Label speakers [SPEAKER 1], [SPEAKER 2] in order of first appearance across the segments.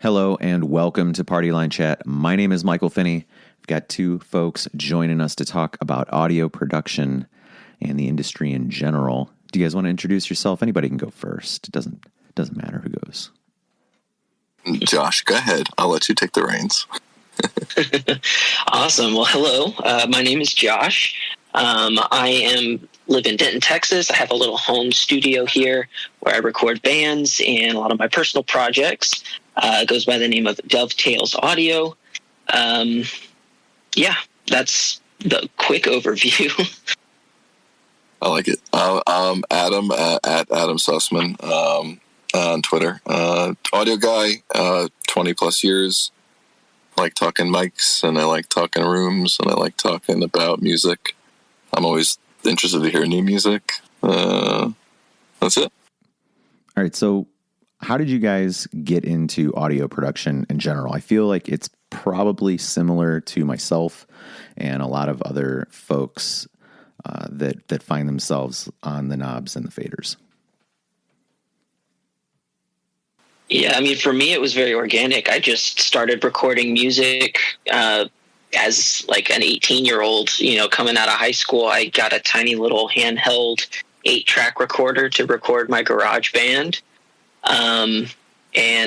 [SPEAKER 1] Hello and welcome to Partyline Chat. My name is Michael Finney. We've got two folks joining us to talk about audio production and the industry in general. Do you guys want to introduce yourself? Anybody can go first. It doesn't matter who goes.
[SPEAKER 2] Josh, go ahead. I'll let you take the reins.
[SPEAKER 3] Awesome. Well, hello. My name is Josh. I live in Denton, Texas. I have a little home studio here where I record bands and a lot of my personal projects. It goes by the name of Dovetails Audio. That's the quick overview.
[SPEAKER 2] I like it. I'm Adam at Adam Sussman on Twitter. Audio guy, 20 plus years. I like talking mics and I like talking rooms and I like talking about music. I'm always interested to hear new music. That's it.
[SPEAKER 1] All right. So how did you guys get into audio production in general? I feel like it's probably similar to myself and a lot of other folks that find themselves on the knobs and the faders.
[SPEAKER 3] Yeah, I mean, for me, it was very organic. I just started recording music as like an 18-year-old, coming out of high school. I got a tiny little handheld 8-track recorder to record my garage band. And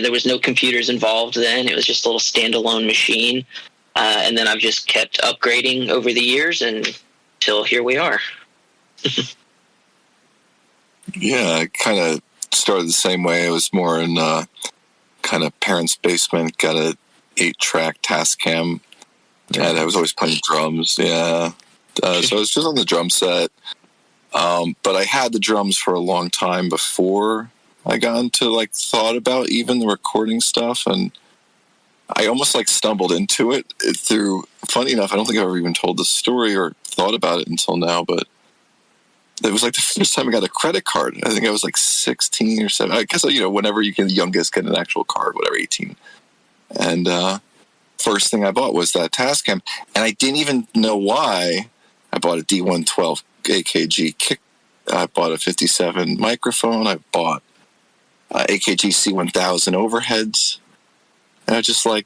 [SPEAKER 3] there was no computers involved then. It was just a little standalone machine. And then I've just kept upgrading over the years until here we are.
[SPEAKER 2] Yeah, I kind of started the same way. I was more in kind of parents' basement, got a 8-track Tascam, and I was always playing drums. Yeah. So I was just on the drum set. But I had the drums for a long time before I got into thought about even the recording stuff, and I almost stumbled into it through, funny enough, I don't think I've ever even told the story or thought about it until now, but it was the first time I got a credit card. I think I was 16 or 7. I guess, whenever you can, the youngest get an actual card, whatever, 18. And first thing I bought was that Tascam, and I didn't even know why. I bought a D112 AKG kick. I bought a 57 microphone. I bought AKG C1000 overheads. And I just I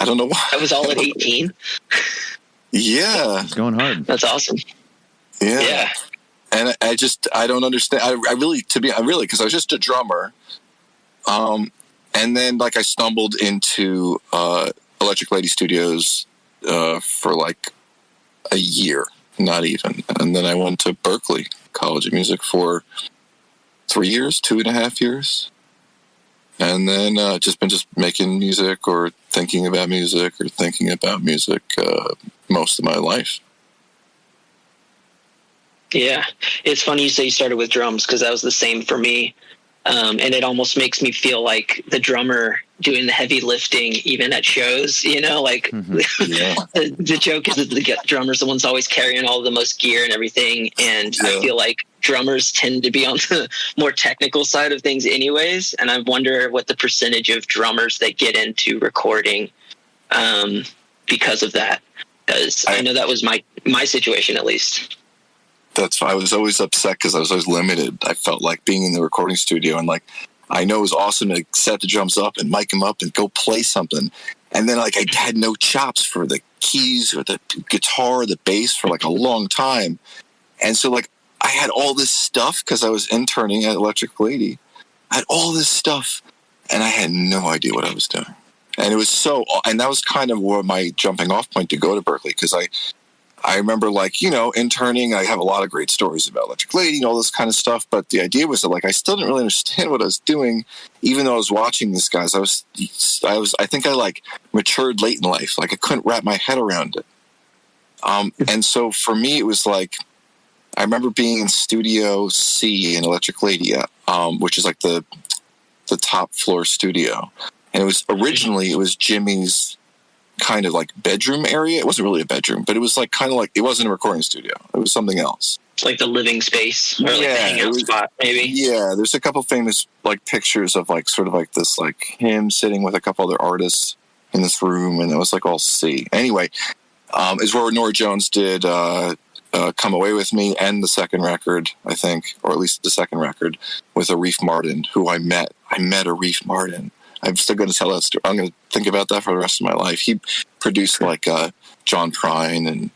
[SPEAKER 2] don't know why.
[SPEAKER 3] That was all at 18?
[SPEAKER 2] Yeah.
[SPEAKER 1] It's going hard.
[SPEAKER 3] That's awesome.
[SPEAKER 2] Yeah. And I don't understand. I really, because I was just a drummer. And then I stumbled into Electric Lady Studios for a year, not even. And then I went to Berklee College of Music for 3 years, 2.5 years. And then just been making music or thinking about music most of my life.
[SPEAKER 3] Yeah, it's funny you say you started with drums because that was the same for me. And it almost makes me feel like the drummer doing the heavy lifting, even at shows,
[SPEAKER 1] Mm-hmm.
[SPEAKER 2] Yeah.
[SPEAKER 3] The joke is that the drummer's the one's always carrying all the most gear and everything. And yeah. I feel like drummers tend to be on the more technical side of things anyways. And I wonder what the percentage of drummers that get into recording because of that. Because I know that was my situation, at least.
[SPEAKER 2] I was always upset because I was always limited. I felt like being in the recording studio and I know it was awesome to set the drums up and mic them up and go play something. And then I had no chops for the keys or the guitar, the bass for a long time. And so I had all this stuff because I was interning at Electric Lady. I had all this stuff and I had no idea what I was doing. And it was and that was kind of where my jumping off point to go to Berklee, because I remember interning. I have a lot of great stories about Electric Lady and all this kind of stuff. But the idea was that I still didn't really understand what I was doing, even though I was watching these guys. I think I matured late in life. I couldn't wrap my head around it. And so for me, it was I remember being in Studio C in Electric Lady, which is the top floor studio. And it was originally Jimmy's kind of bedroom area. It wasn't really a bedroom, but it was it wasn't a recording studio. It was something else.
[SPEAKER 3] It's the living space or the hangout spot, maybe.
[SPEAKER 2] Yeah, there's a couple famous pictures of this him sitting with a couple other artists in this room, and it was all C. Anyway, is where Nora Jones did Come Away With Me and the second record, I think, or at least the second record with Arif Mardin, who I met. I met Arif Mardin I'm still going to tell that story. I'm going to think about that for the rest of my life. He produced like John Prine, and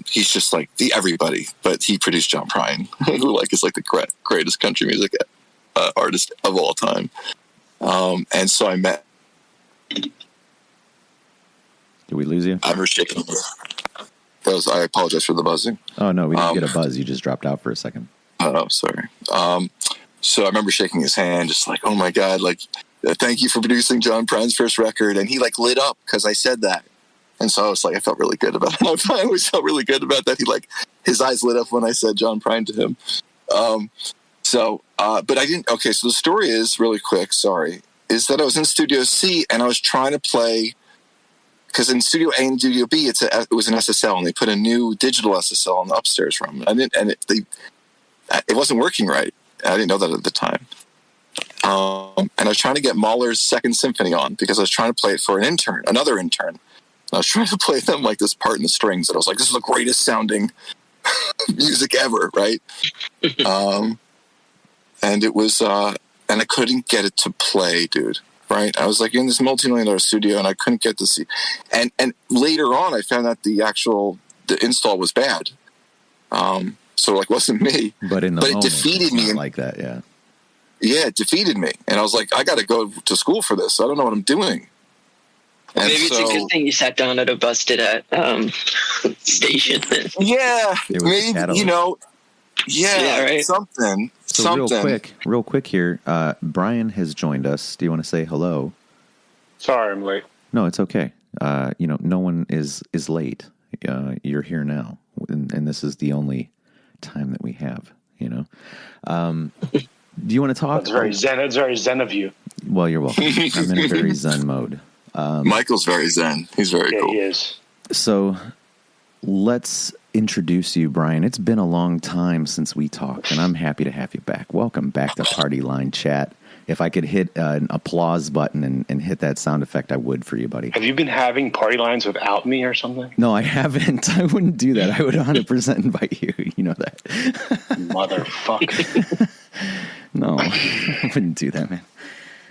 [SPEAKER 2] he's just like the everybody, but he produced John Prine, who like is like the greatest country music artist of all time. And so I met.
[SPEAKER 1] Did we lose you?
[SPEAKER 2] I remember shaking. I apologize for the buzzing.
[SPEAKER 1] Oh no, we didn't get a buzz. You just dropped out for a second.
[SPEAKER 2] Oh, sorry. So I remember shaking his hand, just like, oh my God, like, thank you for producing John Prine's first record. And he like lit up because I said that. And so I was like, I felt really good about it. I always felt really good about that. He like, his eyes lit up when I said John Prine to him. But I didn't, okay. So the story is really quick. Sorry. Is that I was in Studio C and I was trying to play, because in Studio A and Studio B, it was an SSL, and they put a new digital SSL in the upstairs room. It wasn't working right. I didn't know that at the time. And I was trying to get Mahler's Second Symphony on because I was trying to play it for another intern. I was trying to play them like this part in the strings, and I was like, this is the greatest sounding music ever, right? And it was, and I couldn't get it to play, dude. Right, I was like in this multi-million-dollar studio, and I couldn't get to see. And later on, I found out the install was bad. So like, wasn't me.
[SPEAKER 1] But in the moment,
[SPEAKER 2] it defeated me.
[SPEAKER 1] Like that, yeah.
[SPEAKER 2] Yeah, it defeated me, and I was like, I got to go to school for this. I don't know what I'm doing.
[SPEAKER 3] Well, maybe it's a good thing you sat down at a busted station.
[SPEAKER 2] Yeah, maybe, you know. Yeah, right. Something.
[SPEAKER 1] So real quick here, Bryan has joined us. Do you want to say hello?
[SPEAKER 4] Sorry, I'm late.
[SPEAKER 1] No, it's okay. No one is late. You're here now, and this is the only time that we have. Do you want to talk?
[SPEAKER 4] That's very zen. It's very zen of you.
[SPEAKER 1] Well, you're welcome. I'm in a very zen mode.
[SPEAKER 2] Michael's very zen. He's very cool.
[SPEAKER 4] He is.
[SPEAKER 1] So let's introduce you, Bryan. It's been a long time since we talked, and I'm happy to have you back. Welcome back to Partyline Chat. If I could hit an applause button and hit that sound effect, I would for you, buddy.
[SPEAKER 4] Have you been having party lines without me or something?
[SPEAKER 1] No, I haven't. I wouldn't do that. I would 100% invite you. You know that.
[SPEAKER 4] Motherfucker.
[SPEAKER 1] No, I wouldn't do that, man.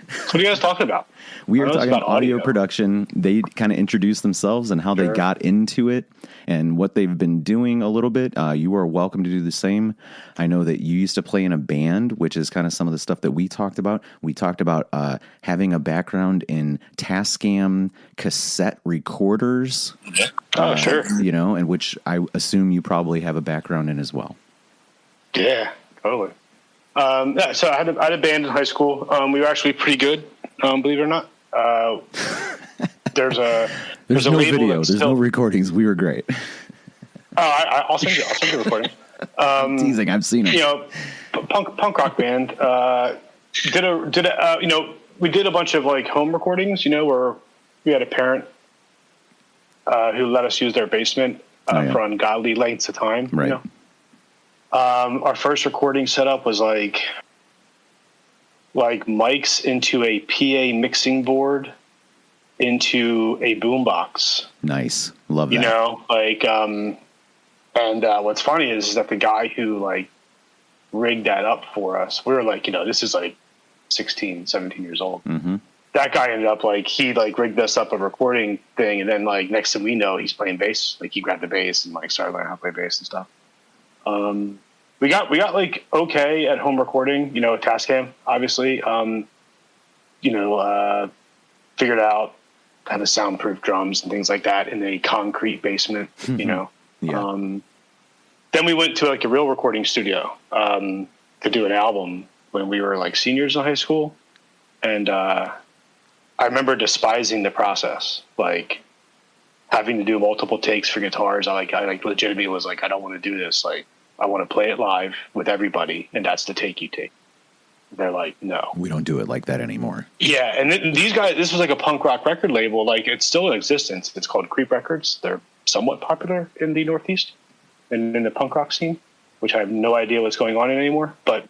[SPEAKER 4] What are you guys talking about?
[SPEAKER 1] We are talking about audio production. They kind of introduced themselves and how they got into it and what they've been doing a little bit. You are welcome to do the same. I know that you used to play in a band, which is kind of some of the stuff that we talked about. We talked about having a background in Tascam cassette recorders.
[SPEAKER 4] Oh, sure.
[SPEAKER 1] And which I assume you probably have a background in as well.
[SPEAKER 4] Yeah, totally. So I had a band in high school. We were actually pretty good, believe it or not. There's no
[SPEAKER 1] video. There's no recordings. We were great.
[SPEAKER 4] I'll send you the recording.
[SPEAKER 1] Teasing. I've seen it.
[SPEAKER 4] Punk rock band. We did a bunch of like home recordings. Where we had a parent who let us use their basement for ungodly lengths of time.
[SPEAKER 1] Right.
[SPEAKER 4] Our first recording setup was like mics into a PA mixing board into a boombox.
[SPEAKER 1] Nice. Love that.
[SPEAKER 4] And what's funny is that the guy who like rigged that up for us, we were like, this is like 16, 17 years old.
[SPEAKER 1] Mm-hmm. That
[SPEAKER 4] guy ended up he rigged us up a recording thing. And then next thing we know, he's playing bass. Like he grabbed the bass and started learning how to play bass and stuff. We got like okay at home recording, Tascam, obviously, figured out how to soundproof drums and things like that in a concrete basement, Yeah. Then we went to like a real recording studio, to do an album when we were like seniors in high school. And, I remember despising the process, like having to do multiple takes for guitars. I legitimately was like, I don't want to do this. Like, I want to play it live with everybody, and that's the take you take. They're like, no.
[SPEAKER 1] We don't do it like that anymore.
[SPEAKER 4] Yeah, and these guys, this was like a punk rock record label. Like, it's still in existence. It's called Creep Records. They're somewhat popular in the Northeast and in the punk rock scene, which I have no idea what's going on in anymore. But,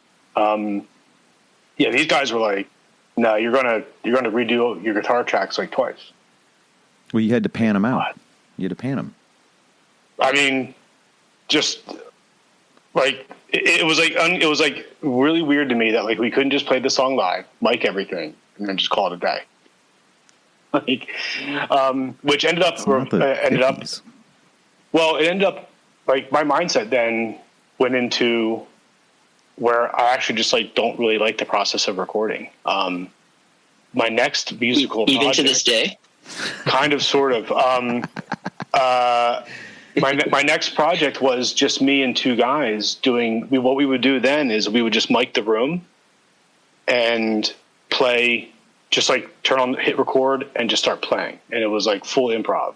[SPEAKER 4] these guys were like, no, you're gonna redo your guitar tracks like twice.
[SPEAKER 1] Well, you had to pan them out. You had to pan them.
[SPEAKER 4] I mean, just... it was really weird to me that like we couldn't just play the song live, mic everything, and then just call it a day. Like, which ended up, like my mindset then went into where I actually just like don't really like the process of recording. My next musical
[SPEAKER 3] even
[SPEAKER 4] project,
[SPEAKER 3] to this day,
[SPEAKER 4] kind of, sort of. My next project was just me and two guys doing. What we would do then is we would just mic the room and play, just like turn on, hit record, and just start playing, and it was like full improv.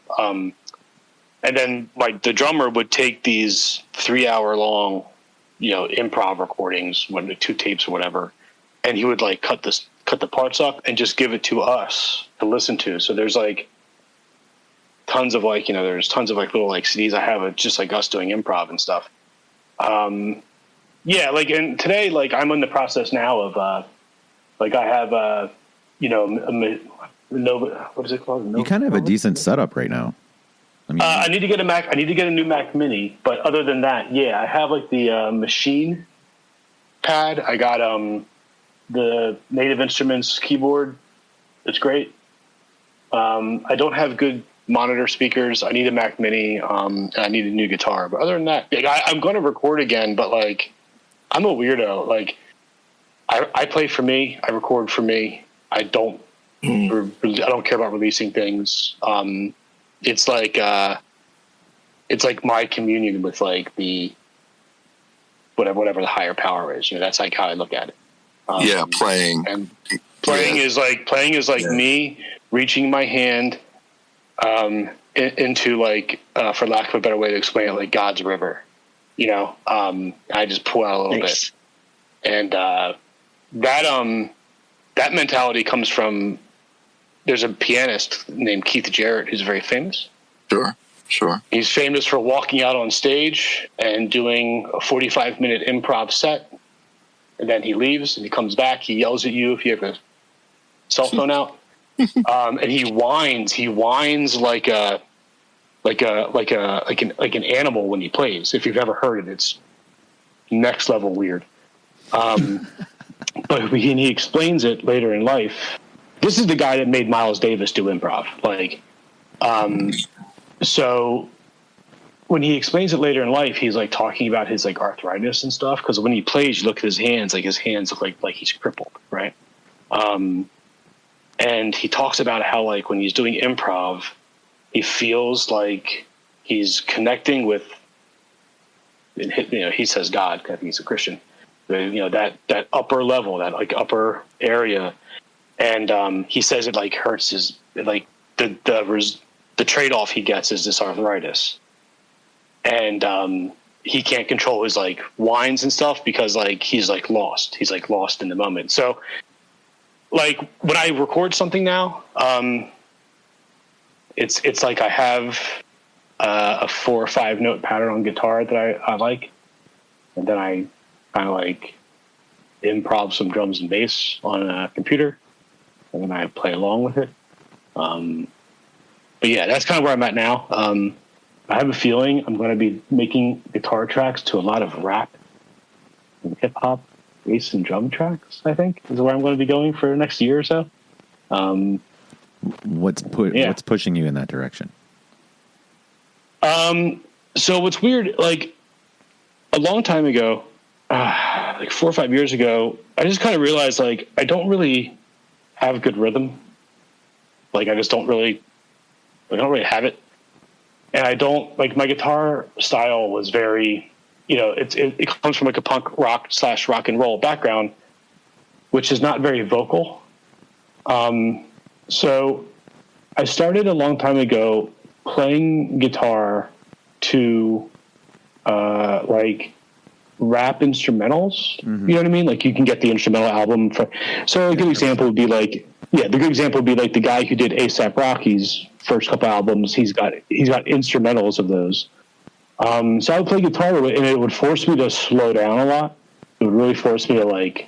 [SPEAKER 4] And then like the drummer would take these 3-hour long, improv recordings, 2 tapes or whatever, and he would like cut the parts up and just give it to us to listen to. So there's like tons of like, there's tons of like little like CDs I have of just like us doing improv and stuff. Yeah, like, and today, like, I'm in the process now of like I have what is it called?
[SPEAKER 1] You kind of have a decent setup right now. I mean,
[SPEAKER 4] I need to get a Mac. I need to get a new Mac Mini. But other than that, yeah, I have like the Machine pad. I got the Native Instruments keyboard. It's great. I don't have good monitor speakers. I need a Mac Mini. And I need a new guitar. But other than that, like, I'm going to record again. But like, I'm a weirdo. Like, I play for me. I record for me. I don't care about releasing things. It's like my communion with like the whatever the higher power is. That's like how I look at it.
[SPEAKER 2] Playing
[SPEAKER 4] is like me reaching my hand into like, for lack of a better way to explain it, like God's river. I just pull out a little bit, and that mentality comes from. There's a pianist named Keith Jarrett who's very famous.
[SPEAKER 2] Sure.
[SPEAKER 4] He's famous for walking out on stage and doing a 45-minute improv set, and then he leaves and he comes back. He yells at you if you have a cell phone out, and he whines. He whines like an animal when he plays. If you've ever heard it, it's next level weird. But when he explains it later in life. This is the guy that made Miles Davis do improv. Like, so when he explains it later in life, he's like talking about his like arthritis and stuff. Cause when he plays, you look at his hands, like his hands look like he's crippled. Right. And he talks about how like when he's doing improv, he feels like he's connecting with, he says God, cause he's a Christian, that upper level, that like upper area. And he says it like hurts his, like the trade-off he gets is this arthritis, and he can't control his like whines and stuff because like he's like lost in the moment. So like when I record something now, it's like I have a 4 or 5 note pattern on guitar that I like, and then I kind of like improv some drums and bass on a computer. And then I play along with it. But yeah, that's kind of where I'm at now. I have a feeling I'm going to be making guitar tracks to a lot of rap and hip hop, bass and drum tracks, I think is where I'm going to be going for the next year or so.
[SPEAKER 1] What's pushing you in that direction?
[SPEAKER 4] So what's weird, like a long time ago, like 4 or 5 years ago, I just kind of realized like, I don't really have good rhythm. Like I don't really have it. And I don't like my guitar style was very, it comes from like a punk rock / rock and roll background, which is not very vocal. So I started a long time ago playing guitar to, like rap instrumentals. Mm-hmm. You know what I mean? Like you can get the instrumental album so a good example would be like, the good example would be like the guy who did A$AP Rocky's first couple albums. He's got instrumentals of those. So I would play guitar with it, and it would force me to slow down a lot. It would really force me to like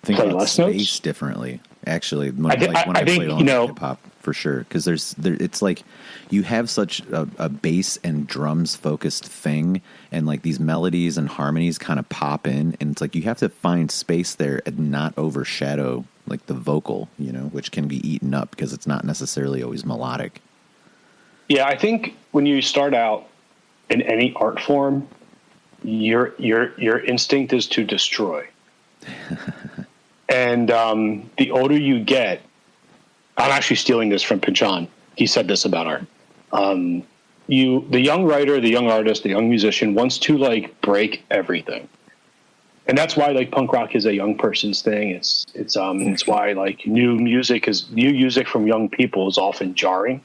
[SPEAKER 4] play less notes
[SPEAKER 1] differently. Actually, when I play on hip hop, for sure, because it's like you have such a bass and drums focused thing, and like these melodies and harmonies kind of pop in, and it's like you have to find space there and not overshadow like the vocal, which can be eaten up because it's not necessarily always melodic.
[SPEAKER 4] Yeah, I think when you start out in any art form, your instinct is to destroy. And the older you get, I'm actually stealing this from Pynchon. He said this about art. The young writer, the young artist, the young musician wants to like break everything. And that's why like punk rock is a young person's thing. It's why like new music from young people is often jarring,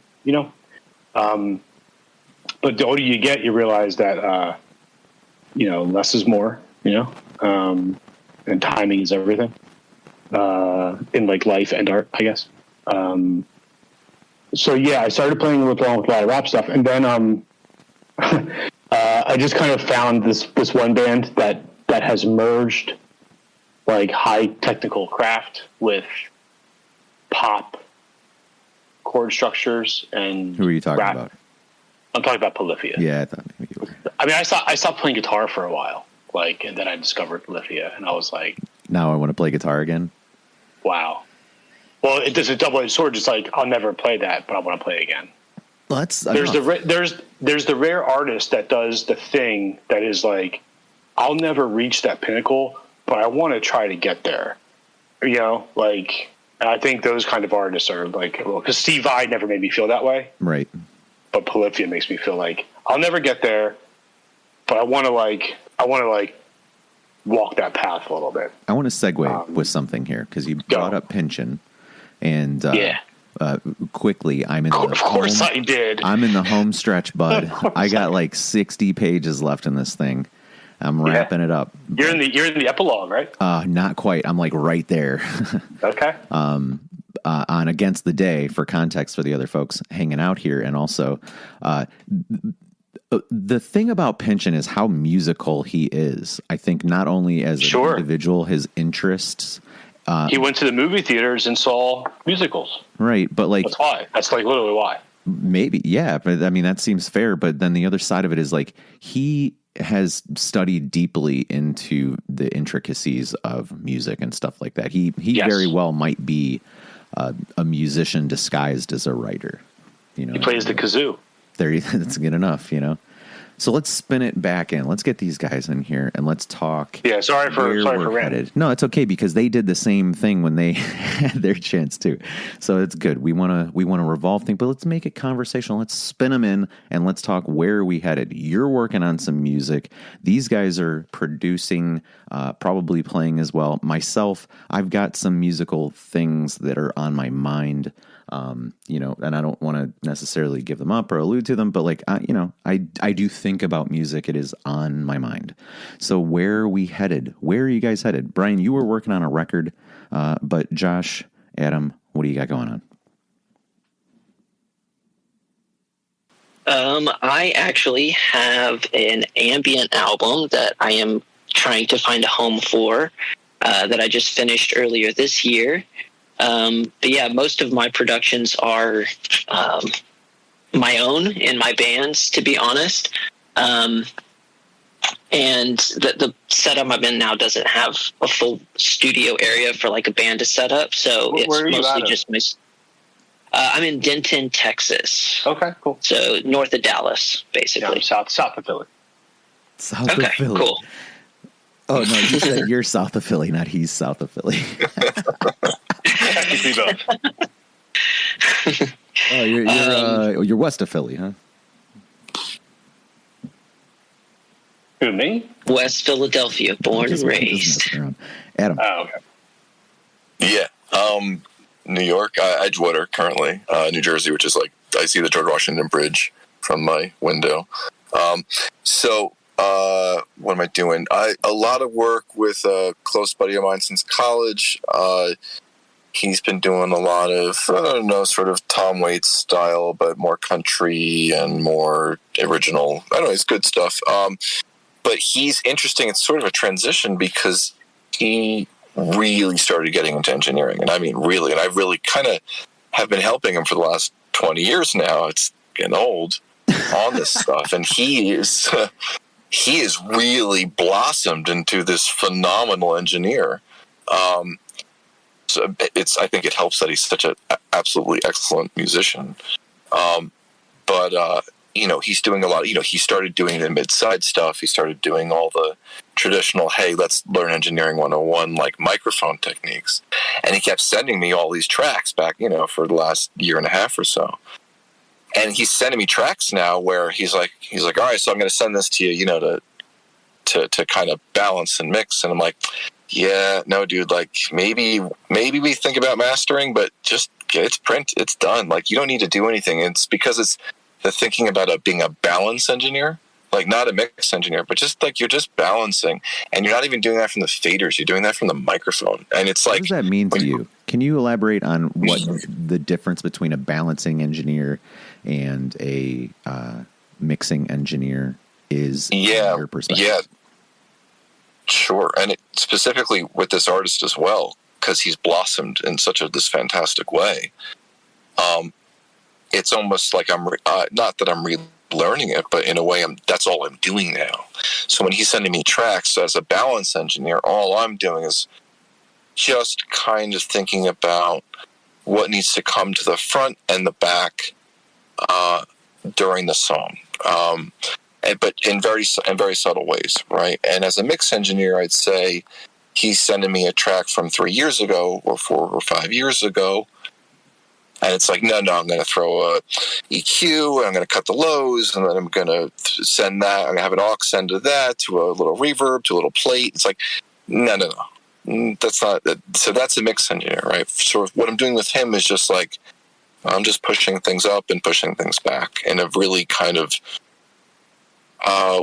[SPEAKER 4] but the older you get, you realize that, less is more, and timing is everything, in like life and art, I guess. So yeah, I started playing with a lot of rap stuff. And then, I just kind of found this one band that has merged like high technical craft with pop chord structures. And
[SPEAKER 1] who are you talking
[SPEAKER 4] rap.
[SPEAKER 1] about?
[SPEAKER 4] I'm talking about Polyphia.
[SPEAKER 1] Yeah, I thought maybe you were.
[SPEAKER 4] I mean, I stopped playing guitar for a while, and then I discovered Polyphia, and I was like,
[SPEAKER 1] now I want to play guitar again.
[SPEAKER 4] Wow. Well, it's a double-edged sword. Just like I'll never play that, but I want to play it again.
[SPEAKER 1] Well,
[SPEAKER 4] there's the rare artist that does the thing that is like, I'll never reach that pinnacle, but I want to try to get there. And I think those kind of artists are like, well, because Steve Vai never made me feel that way,
[SPEAKER 1] right?
[SPEAKER 4] But Polyphia makes me feel like I'll never get there, but I want to walk that path a little bit.
[SPEAKER 1] I want to segue with something here because you brought up Pynchon, and quickly I'm in.
[SPEAKER 4] Of course, I did.
[SPEAKER 1] I'm in the home stretch, bud. I got like 60 pages left in this thing. I'm wrapping it up.
[SPEAKER 4] You're in the epilogue, right?
[SPEAKER 1] Not quite. I'm like right there.
[SPEAKER 4] Okay.
[SPEAKER 1] On Against the Day, for context for the other folks hanging out here, and also the thing about Pynchon is how musical he is. I think not only as an individual, his interests.
[SPEAKER 4] He went to the movie theaters and saw musicals.
[SPEAKER 1] Right, but like
[SPEAKER 4] that's why. That's like literally why.
[SPEAKER 1] Maybe, yeah. But I mean, that seems fair. But then the other side of it is like he has studied deeply into the intricacies of music and stuff like that. He very well might be a musician disguised as a writer. He
[SPEAKER 4] plays the kazoo.
[SPEAKER 1] That's good enough. So let's spin it back in. Let's get these guys in here and let's talk.
[SPEAKER 4] Yeah, sorry for ranting.
[SPEAKER 1] No, it's okay because they did the same thing when they had their chance too. So it's good. We want to revolve things, but let's make it conversational. Let's spin them in and let's talk where are we headed. You're working on some music. These guys are producing, probably playing as well. Myself, I've got some musical things that are on my mind. And I don't want to necessarily give them up or allude to them, but like, I do think about music. It is on my mind. So where are we headed? Where are you guys headed? Bryan, you were working on a record, but Josh, Adam, what do you got going on?
[SPEAKER 3] I actually have an ambient album that I am trying to find a home for, that I just finished earlier this year. But yeah, most of my productions are my own in my bands, to be honest. And the setup I'm in now doesn't have a full studio area for like a band to set up. So it's mostly just I'm in Denton, Texas.
[SPEAKER 4] Okay, cool.
[SPEAKER 3] So north of Dallas, basically.
[SPEAKER 4] Yeah, south of Philly.
[SPEAKER 1] South of Philly.
[SPEAKER 3] Cool.
[SPEAKER 1] Oh, no, you said you're south of Philly, not he's south of Philly.
[SPEAKER 4] I can see both.
[SPEAKER 1] Oh, you're west of Philly, huh?
[SPEAKER 4] Who, me?
[SPEAKER 3] West Philadelphia, born and raised.
[SPEAKER 1] Adam.
[SPEAKER 4] Oh, okay.
[SPEAKER 2] Yeah. New York, Edgewater currently, New Jersey, which is like, I see the George Washington Bridge from my window. What am I doing? A lot of work with a close buddy of mine since college. He's been doing a lot of, sort of Tom Waits style, but more country and more original. I don't know, it's good stuff. But he's interesting. It's sort of a transition because he really started getting into engineering. And I mean, really, and I really kind of have been helping him for the last 20 years now. It's getting old on this stuff. And he has really blossomed into this phenomenal engineer. So I think it helps that he's such an absolutely excellent musician. But he's doing a lot. He started doing the mid-side stuff. He started doing all the traditional, hey, let's learn engineering 101, like microphone techniques. And he kept sending me all these tracks back, for the last year and a half or so. And he's sending me tracks now where he's like, all right, so I'm going to send this to you, to kind of balance and mix. And I'm like, yeah, no, dude, like maybe we think about mastering, but just it's print, it's done. Like you don't need to do anything. It's because it's the thinking about being a balance engineer, like not a mix engineer, but just like you're just balancing, and you're not even doing that from the faders. You're doing that from the microphone, and it's like,
[SPEAKER 1] what does that mean to you? Can you elaborate on what the difference between a balancing engineer and a mixing engineer is?
[SPEAKER 2] Yeah,
[SPEAKER 1] from your perspective?
[SPEAKER 2] Yeah, sure, and specifically with this artist as well, because he's blossomed in this fantastic way. It's almost like I'm not that I'm relearning it, but in a way, that's all I'm doing now. So when he's sending me tracks as a balance engineer, all I'm doing is just kind of thinking about what needs to come to the front and the back during the song, but in very subtle ways, right? And as a mix engineer, I'd say he's sending me a track from 3 years ago or 4 or 5 years ago. And it's like, no, I'm going to throw a EQ, and I'm going to cut the lows, and then I'm going to send that. I'm going to have an aux send to that, to a little reverb, to a little plate. It's like, no. That's not. So that's a mix engineer, right? So what I'm doing with him is just like, I'm just pushing things up and pushing things back in a really kind of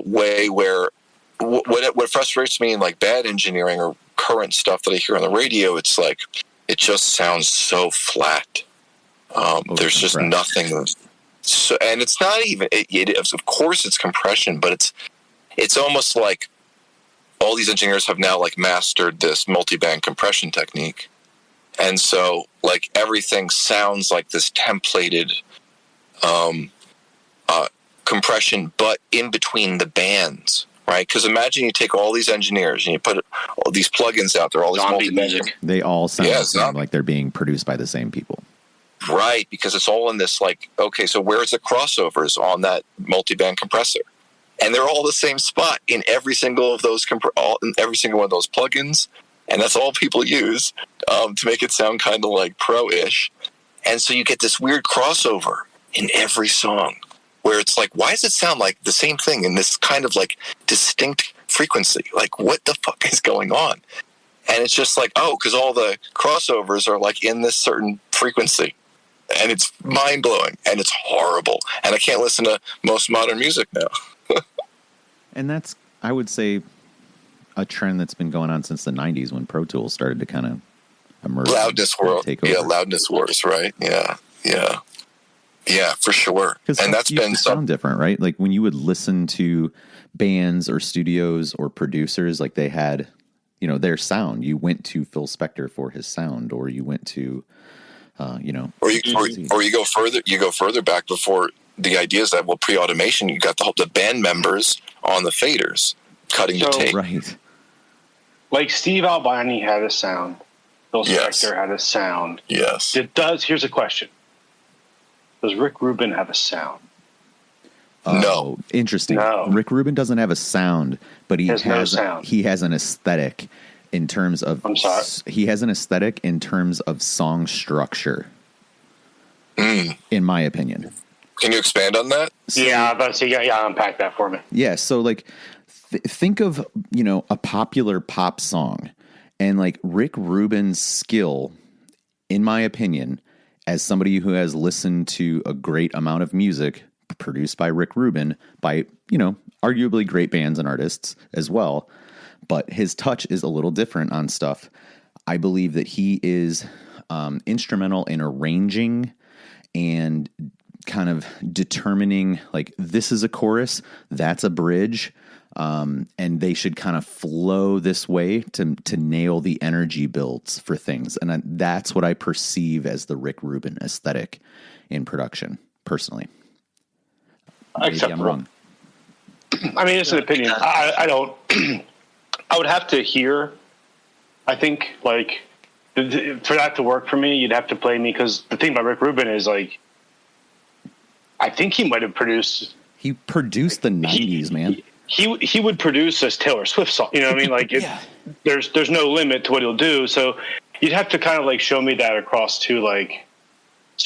[SPEAKER 2] way where what frustrates me in like bad engineering or current stuff that I hear on the radio, it's like, it just sounds so flat. There's just nothing. So, and it's not even. Of course, it's compression, but it's almost like all these engineers have now like mastered this multi-band compression technique, and so like everything sounds like this templated compression, but in between the bands, right? Because imagine you take all these engineers and you put all these plugins out there, all these multi-band.
[SPEAKER 1] They all sound like they're being produced by the same people.
[SPEAKER 2] Right, because it's all in this like, okay, so where's the crossovers on that multi-band compressor? And they're all the same spot in every single of those in every single one of those plugins, and that's all people use to make it sound kind of like pro-ish. And so you get this weird crossover in every song where it's like, why does it sound like the same thing in this kind of like distinct frequency? Like, what the fuck is going on? And it's just like, oh, because all the crossovers are like in this certain frequency. And it's mind-blowing, and it's horrible. And I can't listen to most modern music now.
[SPEAKER 1] And that's, I would say, a trend that's been going on since the 90s when Pro Tools started to kind of emerge.
[SPEAKER 2] Loudness wars. Yeah, loudness wars, right? Yeah, for sure.
[SPEAKER 1] And that's been sound different, right? Like when you would listen to bands or studios or producers, like they had, their sound. You went to Phil Spector for his sound, or you went to... or you go further. You go further back before the ideas that pre-automation. You got the band members on the faders cutting the tape. Right.
[SPEAKER 4] Like Steve Albini had a sound. Phil Spector had a sound.
[SPEAKER 2] Yes.
[SPEAKER 4] Here's a question: does Rick Rubin have a sound?
[SPEAKER 2] No.
[SPEAKER 1] Interesting.
[SPEAKER 4] No.
[SPEAKER 1] Rick Rubin doesn't have a sound, but he has
[SPEAKER 4] no sound.
[SPEAKER 1] He has an aesthetic. In terms of, he has an aesthetic in terms of song structure, in my opinion.
[SPEAKER 2] Can you expand on that?
[SPEAKER 4] Unpack that for me.
[SPEAKER 1] Yeah, so like, think of a popular pop song, and like Rick Rubin's skill, in my opinion, as somebody who has listened to a great amount of music produced by Rick Rubin by arguably great bands and artists as well. But his touch is a little different on stuff. I believe that he is instrumental in arranging and kind of determining, like, this is a chorus, that's a bridge, and they should kind of flow this way to nail the energy builds for things. And that's what I perceive as the Rick Rubin aesthetic in production, personally. Maybe I'm wrong.
[SPEAKER 4] I mean, it's an opinion. I don't... I would have to hear, I think, like, for that to work for me, you'd have to play me, because the thing about Rick Rubin is, like, I think he might have produced.
[SPEAKER 1] He produced the 90s, man.
[SPEAKER 4] He would produce a Taylor Swift song. You know what I mean? Like, there's no limit to what he'll do. So you'd have to kind of like show me that across to like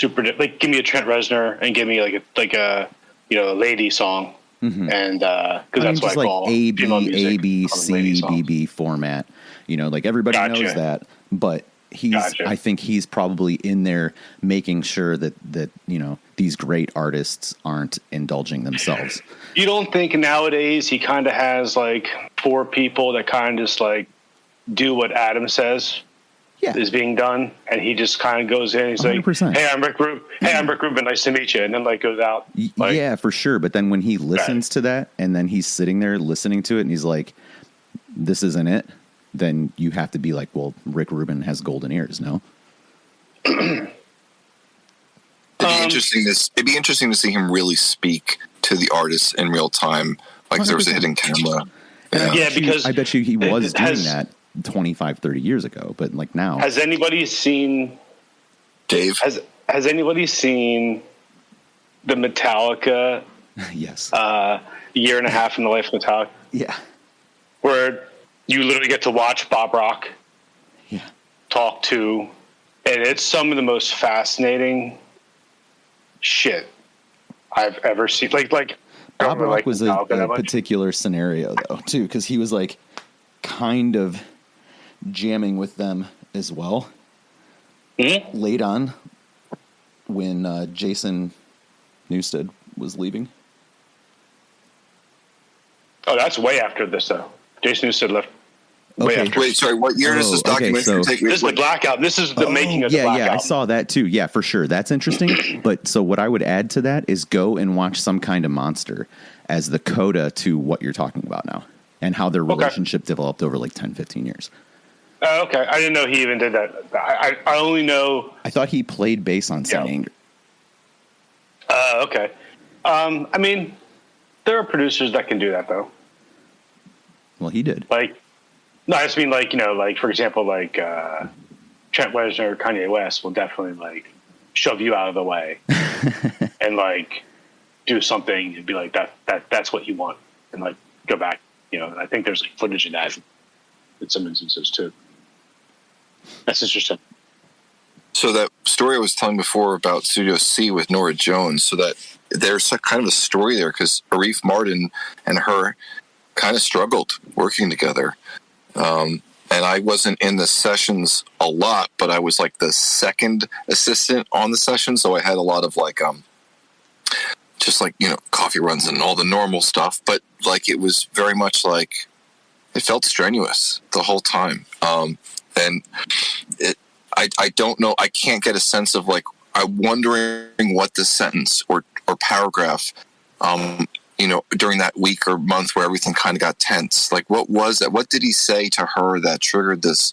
[SPEAKER 4] like give me a Trent Reznor and give me like a a lady song. Mm-hmm. And because that's what I call
[SPEAKER 1] A B C B B format. Like everybody knows that, but I think he's probably in there making sure that these great artists aren't indulging themselves.
[SPEAKER 4] You don't think nowadays he kind of has like 4 people that kind of just like do what Adam says is being done, and he just kind of goes in. He's 100%. Like, "Hey, I'm Rick Rubin. Hey, I'm Rick Rubin. Nice to meet you," and then like goes out. Like,
[SPEAKER 1] yeah, for sure. But then when he listens to that, and then he's sitting there listening to it, and he's like, "This isn't it." Then you have to be like, well, Rick Rubin has golden ears, no?
[SPEAKER 2] It'd be interesting to see him really speak to the artists in real time, like 100%. There was a hidden camera.
[SPEAKER 4] Because
[SPEAKER 1] I bet you he was doing that 25, 30 years ago, but like now.
[SPEAKER 4] Has anybody seen
[SPEAKER 2] Dave?
[SPEAKER 4] Has anybody seen the Metallica?
[SPEAKER 1] Yes.
[SPEAKER 4] Year and a half in the life of Metallica?
[SPEAKER 1] Yeah.
[SPEAKER 4] Where you literally get to watch Bob Rock talk to, and it's some of the most fascinating shit I've ever seen. Like
[SPEAKER 1] Bob Rock was a particular scenario though too, because he was like kind of jamming with them as well. Mm-hmm. Late on, when Jason Newsted was leaving.
[SPEAKER 4] Oh, that's way after this though. Jason Newsted left.
[SPEAKER 2] Wait, sorry. What year does this documentary take?
[SPEAKER 4] This is the Blackout. This is the making of the Blackout.
[SPEAKER 1] Yeah, I saw that too. Yeah, for sure. That's interesting. But so what I would add to that is go and watch Some Kind of Monster as the coda to what you're talking about now, and how their relationship developed over like 10, 15 years.
[SPEAKER 4] Okay. I didn't know he even did that. I only know.
[SPEAKER 1] I thought he played bass on Saint Anger.
[SPEAKER 4] Okay. I mean, there are producers that can do that though.
[SPEAKER 1] Well, he did.
[SPEAKER 4] No, I just mean like for example, like Trent Reznor or Kanye West will definitely like shove you out of the way and like do something and be like that's what you want, and like go back, And I think there's like footage of that in some instances too. That's interesting.
[SPEAKER 2] So that story I was telling before about Studio C with Norah Jones, so that there's kind of a story there because Arif Mardin and her kind of struggled working together. And I wasn't in the sessions a lot, but I was like the second assistant on the session. So I had a lot of like, just like, coffee runs and all the normal stuff. But like, it was very much like, it felt strenuous the whole time. And I don't know, I can't get a sense of like, I'm wondering what the sentence or paragraph, during that week or month where everything kind of got tense, like what was that? What did he say to her that triggered this,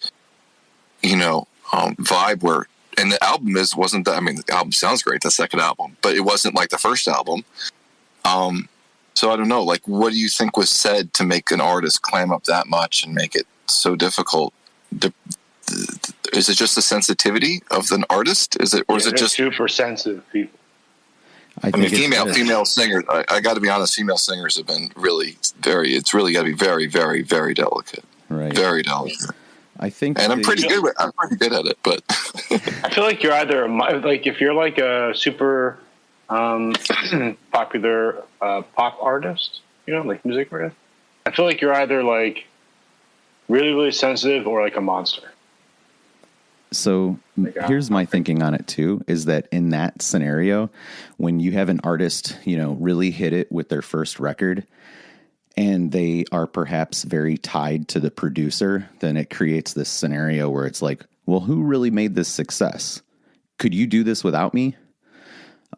[SPEAKER 2] vibe where, and the album wasn't that, I mean, the album sounds great, the second album, but it wasn't like the first album. So I don't know, like, what do you think was said to make an artist clam up that much and make it so difficult? Is it just the sensitivity of an artist? Is it just
[SPEAKER 4] super sensitive people?
[SPEAKER 2] I mean, female singers, I got to be honest, female singers have been really it's really got to be very, very, very delicate.
[SPEAKER 1] Right.
[SPEAKER 2] Very delicate.
[SPEAKER 1] I think,
[SPEAKER 2] and I'm pretty good at it, but
[SPEAKER 4] I feel like you're either if you're like a super popular pop artist, like music artist, I feel like you're either like really, really sensitive or like a monster.
[SPEAKER 1] So here's my thinking on it too, is that in that scenario, when you have an artist, really hit it with their first record and they are perhaps very tied to the producer, then it creates this scenario where it's like, well, who really made this success? Could you do this without me?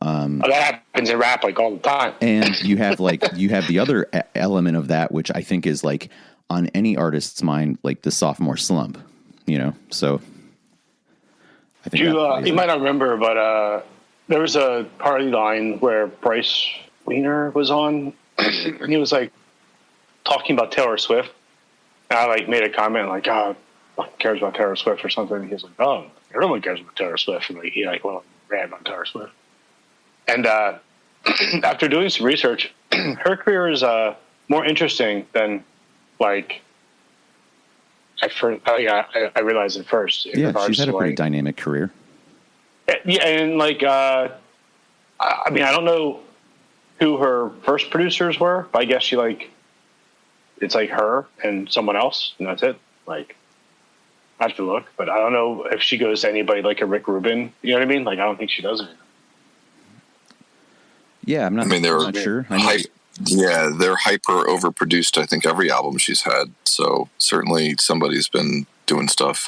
[SPEAKER 4] That happens in rap like all the time.
[SPEAKER 1] And you have the other element of that, which I think is like on any artist's mind, like the sophomore slump, so. I think
[SPEAKER 4] you might not remember, but there was a Partyline where Bryce Wiener was on, and he was like talking about Taylor Swift. And I like made a comment like, cares about Taylor Swift or something. He's like, oh, everyone cares about Taylor Swift. And like, he like, well, ran on Taylor Swift. And after doing some research, her career is more interesting than like I realized at first.
[SPEAKER 1] Yeah, she's had a pretty dynamic career.
[SPEAKER 4] Yeah, and like I mean, I don't know who her first producers were, but I guess she like it's like her and someone else, and that's it. Like, I have to look, but I don't know if she goes to anybody like a Rick Rubin. You know what I mean? Like, I don't think she does it.
[SPEAKER 1] Yeah, I'm not sure.
[SPEAKER 2] They're hyper overproduced. I think every album she's had. So certainly somebody's been doing stuff.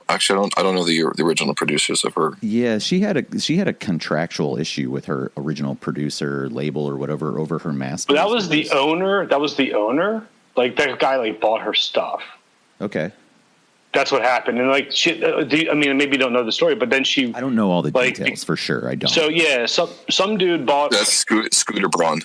[SPEAKER 2] Actually, I don't know the original producers of her.
[SPEAKER 1] Yeah, she had a contractual issue with her original producer label or whatever over her master.
[SPEAKER 4] But that was the owner. That was the owner. Like, that guy like bought her stuff.
[SPEAKER 1] Okay.
[SPEAKER 4] That's what happened. And like, I mean, maybe you don't know the story, but then
[SPEAKER 1] I don't know all the details for sure. I don't.
[SPEAKER 4] So yeah, some dude bought.
[SPEAKER 2] That's Scooter Braun.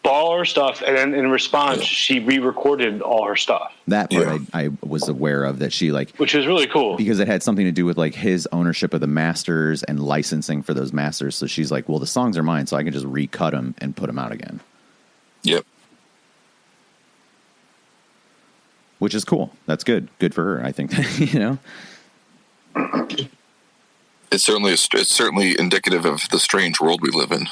[SPEAKER 4] Bought all her stuff, and then in response, she re-recorded all her stuff.
[SPEAKER 1] That part I was aware of, that she like,
[SPEAKER 4] which is really cool
[SPEAKER 1] because it had something to do with like his ownership of the masters and licensing for those masters. So she's like, well, the songs are mine, so I can just recut them and put them out again.
[SPEAKER 2] Yep.
[SPEAKER 1] Which is cool. That's good. Good for her, I think. You know,
[SPEAKER 2] it's certainly indicative of the strange world we live in.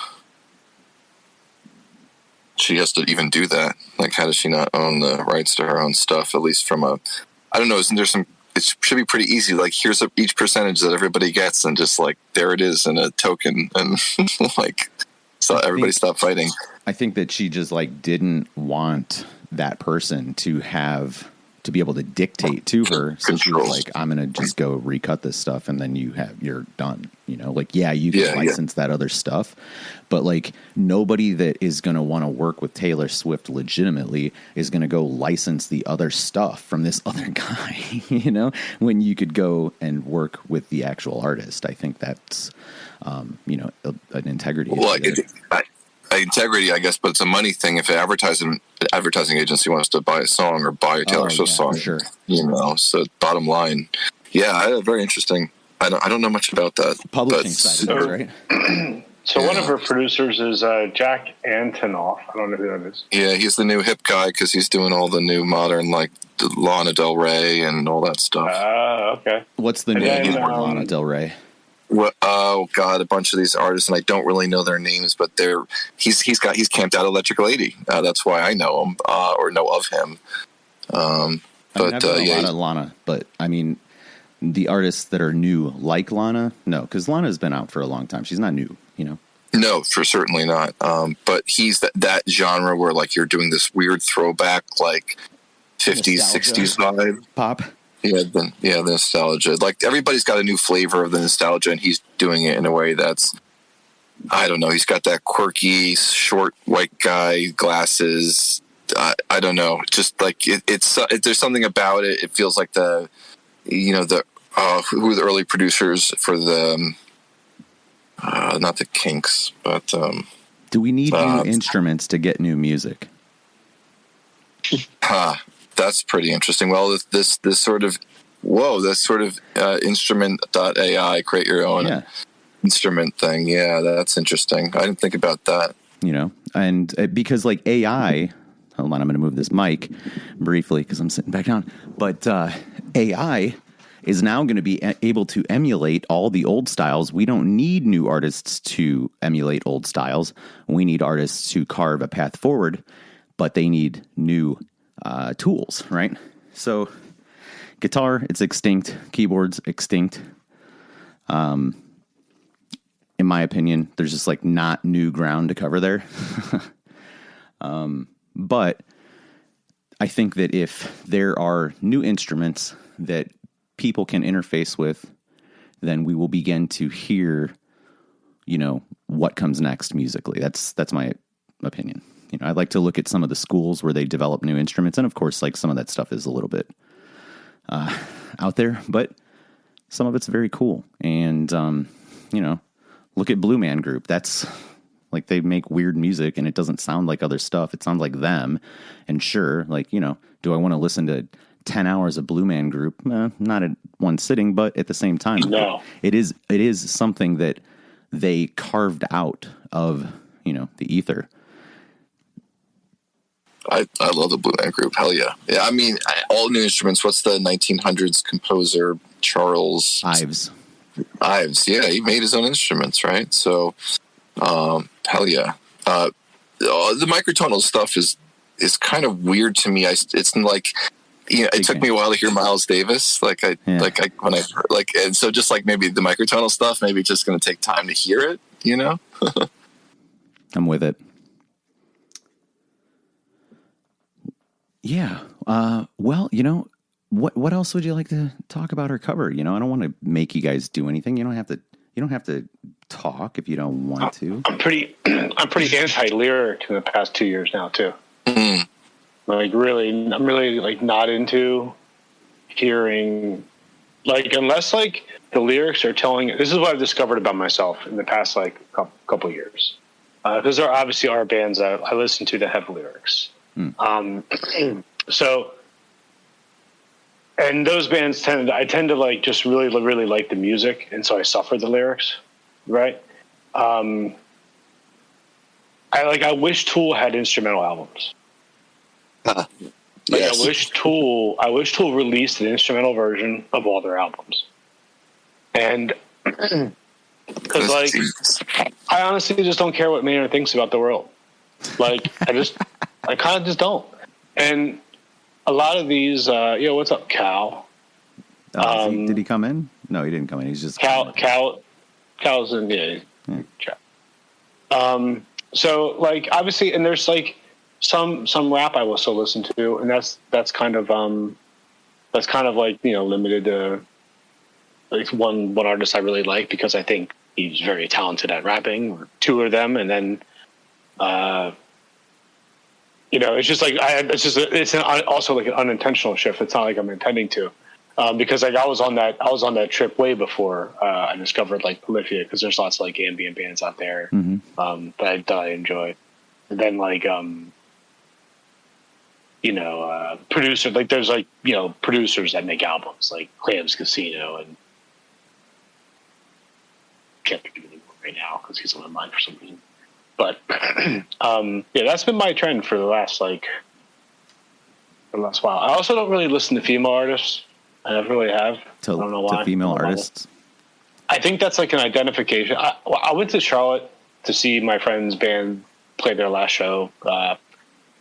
[SPEAKER 2] She has to even do that. Like, how does she not own the rights to her own stuff? At least from I don't know. Isn't there some? It should be pretty easy. Like, here's each percentage that everybody gets, and just like there it is in a token, and like, so everybody stop fighting.
[SPEAKER 1] I think that she just like didn't want that person to be able to dictate to her. So she was like, I'm going to just go recut this stuff. And then you're done, you know, like, yeah, you can license that other stuff, but like nobody that is going to want to work with Taylor Swift legitimately is going to go license the other stuff from this other guy, you know, when you could go and work with the actual artist. I think that's, you know, an integrity.
[SPEAKER 2] Well, integrity, I guess, but it's a money thing. If an advertising agency wants to buy a song or buy a Taylor Swift song,
[SPEAKER 1] sure,
[SPEAKER 2] you know. So bottom line, very interesting. I don't know much about that
[SPEAKER 1] publishing side of things, right?
[SPEAKER 4] So one of her producers is Jack Antonoff. I don't know who that is.
[SPEAKER 2] Yeah, he's the new hip guy because he's doing all the new modern, like Lana Del Rey and all that stuff.
[SPEAKER 4] Okay.
[SPEAKER 1] What's the name of Lana Del Rey?
[SPEAKER 2] Well, oh God, a bunch of these artists, and I don't really know their names, but he's camped out Electric Lady. That's why I know him or know of him.
[SPEAKER 1] I've never heard a lot of Lana, but I mean, the artists that are new like Lana, no, because Lana's been out for a long time. She's not new, you know.
[SPEAKER 2] No, for certainly not. But he's that genre where like you're doing this weird throwback, like 50s, nostalgia. 60s vibe
[SPEAKER 1] pop.
[SPEAKER 2] The nostalgia. Like, everybody's got a new flavor of the nostalgia, and he's doing it in a way that's, I don't know. He's got that quirky, short, white guy, glasses. I don't know. Just like there's something about it. It feels like who were the early producers for the, not the Kinks, but.
[SPEAKER 1] Do we need new instruments to get new music?
[SPEAKER 2] That's pretty interesting. Well, this sort of instrument.ai, create your own instrument thing. Yeah, that's interesting. I didn't think about that.
[SPEAKER 1] You know, and because like AI, hold on, I'm going to move this mic briefly because I'm sitting back down. But AI is now going to be able to emulate all the old styles. We don't need new artists to emulate old styles. We need artists to carve a path forward, but they need new tools, right? So guitar, it's extinct. Keyboards, extinct. In my opinion, there's just like not new ground to cover there. But I think that if there are new instruments that people can interface with, then we will begin to hear, you know, what comes next musically. That's my opinion. You know, I'd like to look at some of the schools where they develop new instruments. And of course, like some of that stuff is a little bit out there, but some of it's very cool. And, you know, look at Blue Man Group. That's like, they make weird music and it doesn't sound like other stuff. It sounds like them. And sure, like, you know, do I want to listen to 10 hours of Blue Man Group, not at one sitting, but at the same time,
[SPEAKER 4] no,
[SPEAKER 1] it is something that they carved out of, the ether.
[SPEAKER 2] I love the Blue Man Group. Hell yeah. Yeah, I mean, all new instruments. What's the 1900s composer, Charles
[SPEAKER 1] Ives?
[SPEAKER 2] Yeah, he made his own instruments, right? So, hell yeah. The microtonal stuff is kind of weird to me. It's like, it took me a while to hear Miles Davis. And so just like maybe the microtonal stuff, maybe just going to take time to hear it,
[SPEAKER 1] I'm with it. Yeah. Well, what else would you like to talk about or cover? I don't want to make you guys do anything. You don't have to talk if you don't want to.
[SPEAKER 4] I'm pretty anti-lyric in the past 2 years now too.
[SPEAKER 2] Mm-hmm.
[SPEAKER 4] I'm really like not into hearing, like, unless like the lyrics are telling. This is what I've discovered about myself in the past like couple years, because there obviously are bands that I listen to that have lyrics. So, and those bands I tend to like just really like the music, and so I suffer the lyrics, right? I wish Tool had instrumental albums.
[SPEAKER 2] Yes.
[SPEAKER 4] I wish Tool released an instrumental version of all their albums, and because like I honestly just don't care what Maynard thinks about the world. Like I kind of just don't. And a lot of these, what's up, Cal?
[SPEAKER 1] Did he come in? No, he didn't come in. He's just
[SPEAKER 4] Cal's in, yeah. So like obviously, and there's like some rap I will still listen to, and that's kind of like limited to like one artist I really like because I think he's very talented at rapping, or two of them, and then it's just like it's also like an unintentional shift. It's not like I'm intending to, because like I was on that trip way before I discovered like Polyphia, because there's lots of like ambient bands out there that I enjoy, and then like producer, like there's like producers that make albums like Clams Casino, and can't think of anyone right now because he's on my mind for some reason. But that's been my trend for the last while. I also don't really listen to female artists. I never really have. I don't know why.
[SPEAKER 1] To female artists?
[SPEAKER 4] I think that's like an identification. I went to Charlotte to see my friend's band play their last show,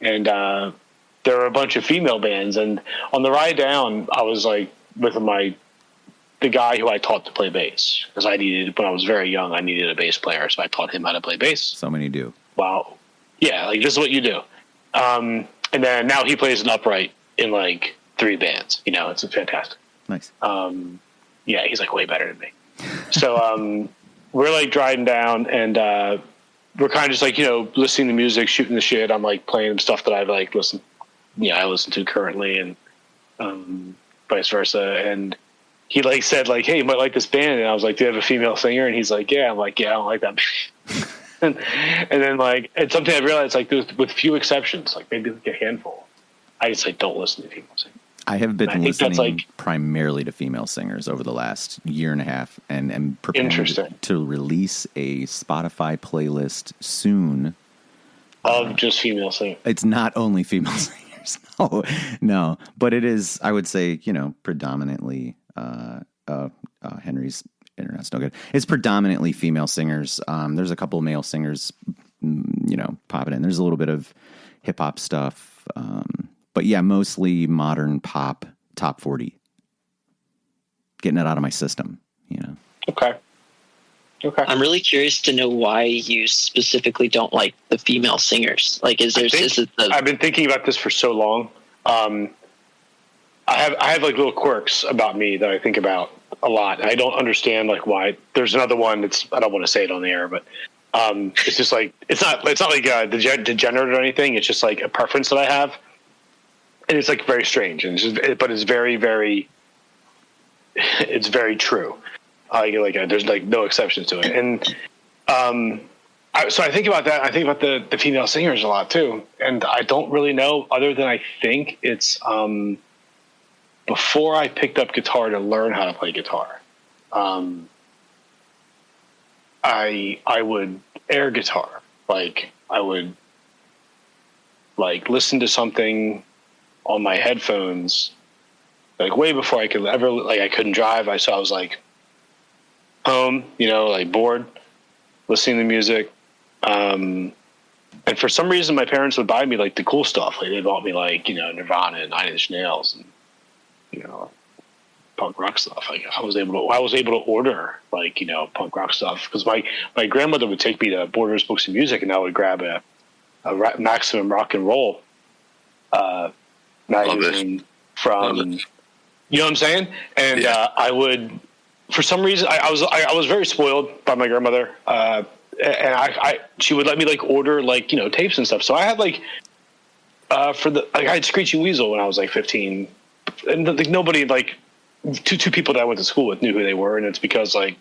[SPEAKER 4] and there were a bunch of female bands. And on the ride down, I was like with the guy who I taught to play bass, because when I was very young, I needed a bass player, so I taught him how to play bass.
[SPEAKER 1] So many do.
[SPEAKER 4] Wow. Yeah, like this is what you do. And then now he plays an upright in like 3 bands. It's fantastic.
[SPEAKER 1] Nice.
[SPEAKER 4] Yeah, he's like way better than me. So we're like driving down, and we're kind of just like listening to music, shooting the shit. I'm like playing stuff that I've like I listen to currently, and vice versa. And he like said like, "Hey, you might like this band," and I was like, "Do you have a female singer?" And he's like, "Yeah." I'm like, "Yeah, I don't like that." and then like, it's something I realized like with few exceptions, like maybe like a handful, I just like don't listen to female singers.
[SPEAKER 1] I have been listening primarily to female singers over the last year and a half, and preparing to release a Spotify playlist soon
[SPEAKER 4] of just female singers.
[SPEAKER 1] It's not only female singers, no, but it is. I would say predominantly. Henry's internet's no good. It's predominantly female singers. There's a couple of male singers, popping in. There's a little bit of hip hop stuff, but yeah, mostly modern pop, top 40. Getting it out of my system,
[SPEAKER 4] Okay.
[SPEAKER 3] I'm really curious to know why you specifically don't like the female singers. Like, I've
[SPEAKER 4] been thinking about this for so long. I have like little quirks about me that I think about a lot. I don't understand like why. There's another one that's, I don't want to say it on the air, but it's just like it's not like degenerate or anything. It's just like a preference that I have, and it's like very strange, and but it's very very it's very true. There's like no exceptions to it, and so I think about that. I think about the female singers a lot too, and I don't really know other than I think it's before I picked up guitar to learn how to play guitar, I would air guitar. Like I would like listen to something on my headphones, like way before I could ever, like I couldn't drive. I was like home, like bored, listening to music. And for some reason my parents would buy me like the cool stuff. Like they bought me like, Nirvana and 9 Inch Nails and, punk rock stuff. Like I was able to order like, punk rock stuff because my grandmother would take me to Borders Books and Music and I would grab a Maximum Rock and Roll magazine from, you know what I'm saying? And I would, for some reason, I was very spoiled by my grandmother, and she would let me like order like tapes and stuff. So I had like I had Screeching Weasel when I was like 15, and like nobody like two people that I went to school with knew who they were, and it's because like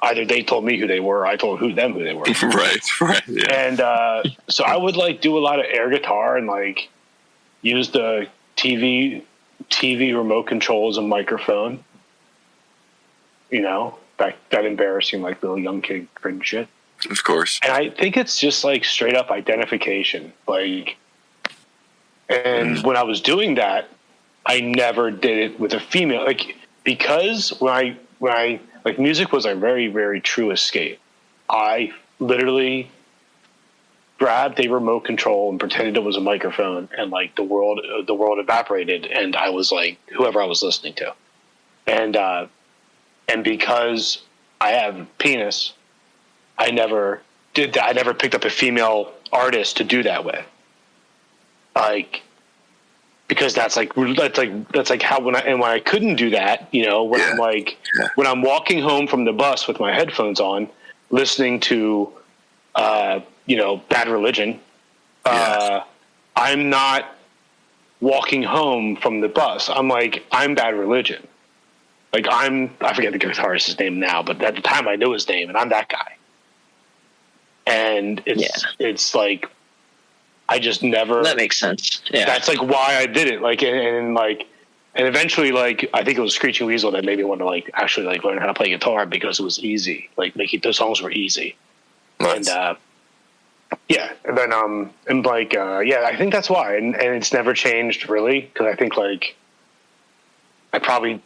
[SPEAKER 4] either they told me who they were, or I told them who they were.
[SPEAKER 2] Right. Yeah.
[SPEAKER 4] And so I would like do a lot of air guitar and like use the TV remote control as a microphone. That embarrassing like little young kid cringe shit.
[SPEAKER 2] Of course.
[SPEAKER 4] And I think it's just like straight up identification. Like, and when I was doing that, I never did it with a female. Like, because when I like music was a very, very true escape. I literally grabbed a remote control and pretended it was a microphone, and like the world evaporated, and I was like whoever I was listening to. And because I have a penis, I never did that. I never picked up a female artist to do that with. Like, because that's like how when I couldn't do that, when I'm walking home from the bus with my headphones on, listening to, Bad Religion, I'm not walking home from the bus. I'm Bad Religion. Like I forget the guitarist's name now, but at the time I knew his name, and I'm that guy. And it's like, I just never.
[SPEAKER 3] That makes sense. Yeah,
[SPEAKER 4] that's like why I did it. Like and eventually, like I think it was Screeching Weasel that made me want to like actually like learn how to play guitar because it was easy. Like those songs were easy.
[SPEAKER 2] Nice.
[SPEAKER 4] And and then I think that's why, and it's never changed really because I think like I probably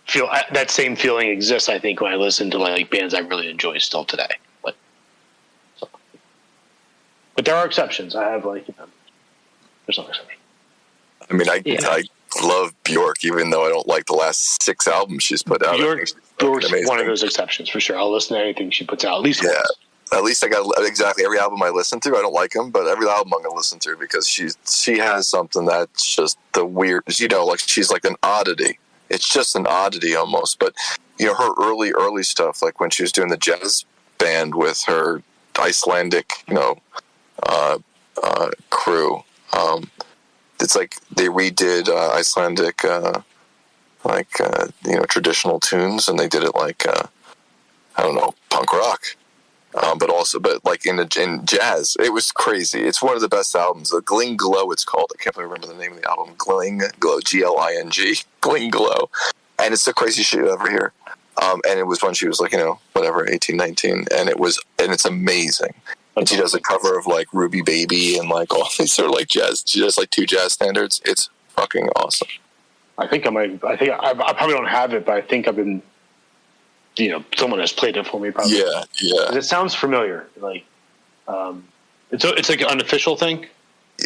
[SPEAKER 4] feel that same feeling exists. I think when I listen to like bands I really enjoy still today. But there are exceptions. I have there's no exception.
[SPEAKER 2] I mean, I love Bjork, even though I don't like the last 6 albums she's put out.
[SPEAKER 4] Bjork's one of those exceptions for sure. I'll listen to anything she puts out at least once.
[SPEAKER 2] At least I got exactly every album I listen to. I don't like them, but every album I'm going to listen to because she has something that's just the weird, like she's like an oddity. It's just an oddity almost. But, her early stuff, like when she was doing the jazz band with her Icelandic, crew. It's like they redid Icelandic, traditional tunes, and they did it like punk rock, but like in jazz. It was crazy. It's one of the best albums. Gling Glow, it's called. I can't remember the name of the album. Gling Glow, Gling, Gling Glow, and it's the craziest shit you ever hear. And it was when she was like 18, 19, and it's amazing. And she does a cover of like Ruby Baby and like all these sort of like jazz. She does like 2 jazz standards. It's fucking awesome.
[SPEAKER 4] I think I probably don't have it, but I think I've been, someone has played it for me. Probably.
[SPEAKER 2] Yeah.
[SPEAKER 4] It sounds familiar. Like, it's like an unofficial thing.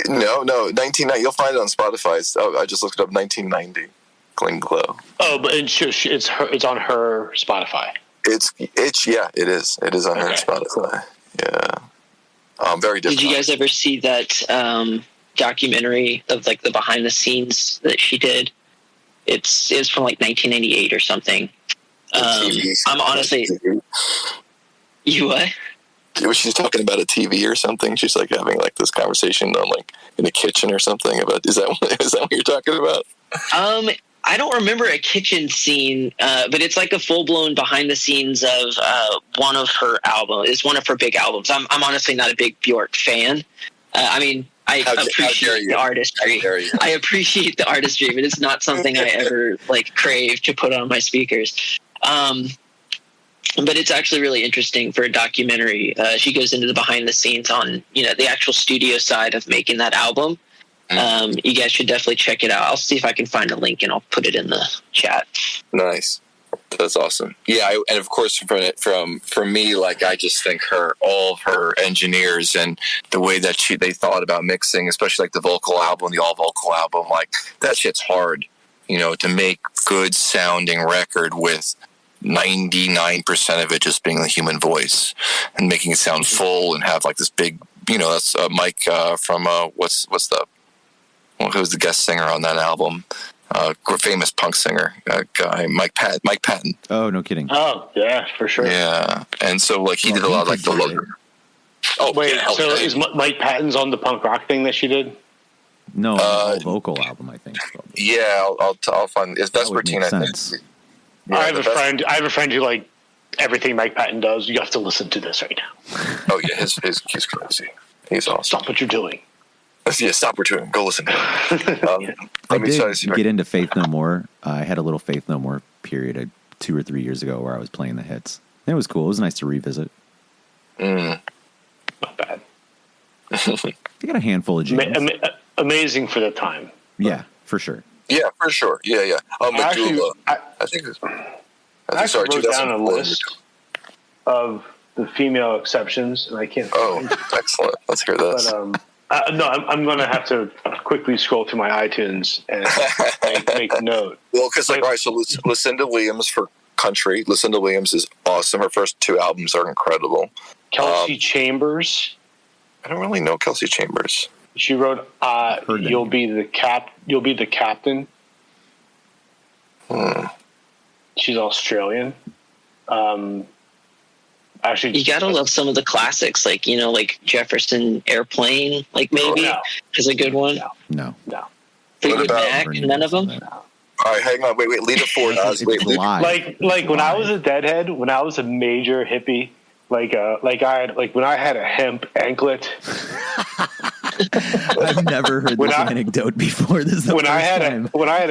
[SPEAKER 2] No, 1990. You'll find it on Spotify. I just looked it up. 1990. Gling Glow.
[SPEAKER 4] Oh, but it's on her Spotify.
[SPEAKER 2] It is. It is on her Spotify. Cool. Yeah. Very different.
[SPEAKER 3] Did you guys ever see that documentary of like the behind the scenes that she did? It's from like 1998 or something. I'm honestly. You what?
[SPEAKER 2] She's talking about a TV or something. She's like having like this conversation on like in the kitchen or something about. Is that what you're talking about?
[SPEAKER 3] I don't remember a kitchen scene, but it's like a full-blown behind-the-scenes of one of her albums. It's one of her big albums. I'm honestly not a big Bjork fan. I mean, I
[SPEAKER 2] How dare
[SPEAKER 3] appreciate
[SPEAKER 2] you.
[SPEAKER 3] the artistry.
[SPEAKER 2] How dare you.
[SPEAKER 3] I appreciate the artistry, but it's not something I ever like crave to put on my speakers. But it's actually really interesting for a documentary. She goes into the behind the scenes on, the actual studio side of making that album. You guys should definitely check it out. I'll see if I can find a link and I'll put it in the chat.
[SPEAKER 2] Nice. That's awesome. Yeah, and of course, for me, like I just think all of her engineers and the way that they thought about mixing, especially like the vocal album, the all vocal album, like that shit's hard, to make good sounding record with 99% of it just being the human voice and making it sound full and have like this big, that's Mike from who's the guest singer on that album? Famous punk singer guy, Mike Patton.
[SPEAKER 1] Oh, no kidding.
[SPEAKER 4] Oh, yeah, for sure.
[SPEAKER 2] Yeah, and so like he did a lot of like the look.
[SPEAKER 4] Oh wait, so is Mike Patton's on the punk rock thing that she did?
[SPEAKER 1] No, the whole vocal album, I think. Probably.
[SPEAKER 2] Yeah, I'll find. It's Vespertine, I think.
[SPEAKER 4] Yeah, I have a friend who like everything Mike Patton does. You have to listen to this right now.
[SPEAKER 2] Oh yeah, he's crazy. He's awesome.
[SPEAKER 4] Stop what you're doing.
[SPEAKER 2] Yeah, stop what you're doing. Go listen to him.
[SPEAKER 1] I did get into Faith No More. I had a little Faith No More period 2 or 3 years ago where I was playing the hits. And it was cool. It was nice to revisit.
[SPEAKER 2] Not
[SPEAKER 4] bad.
[SPEAKER 1] You got a handful of jams.
[SPEAKER 4] Amazing for the time.
[SPEAKER 1] Yeah, for sure.
[SPEAKER 2] Yeah, for sure. Yeah. I think
[SPEAKER 4] I wrote down a list of the female exceptions, and I can't.
[SPEAKER 2] Oh, excellent! Let's hear this.
[SPEAKER 4] But no, I'm going to have to quickly scroll through my iTunes and make note.
[SPEAKER 2] Well, because all right, so Lucinda Williams for country. Lucinda Williams is awesome. Her first 2 albums are incredible.
[SPEAKER 4] Kelsey Chambers.
[SPEAKER 2] I don't really know Kelsey Chambers.
[SPEAKER 4] She wrote "You'll be the captain." She's Australian. Actually,
[SPEAKER 3] you gotta love some of the classics, like like Jefferson Airplane, like maybe is a good one.
[SPEAKER 1] No.
[SPEAKER 3] Fleetwood Mac, none of them.
[SPEAKER 2] All right, hang on, wait, Lita Ford.
[SPEAKER 4] Like when I was a deadhead, when I was a major hippie, when I had a hemp anklet.
[SPEAKER 1] I've never heard this anecdote before. This is the first time.
[SPEAKER 4] When I had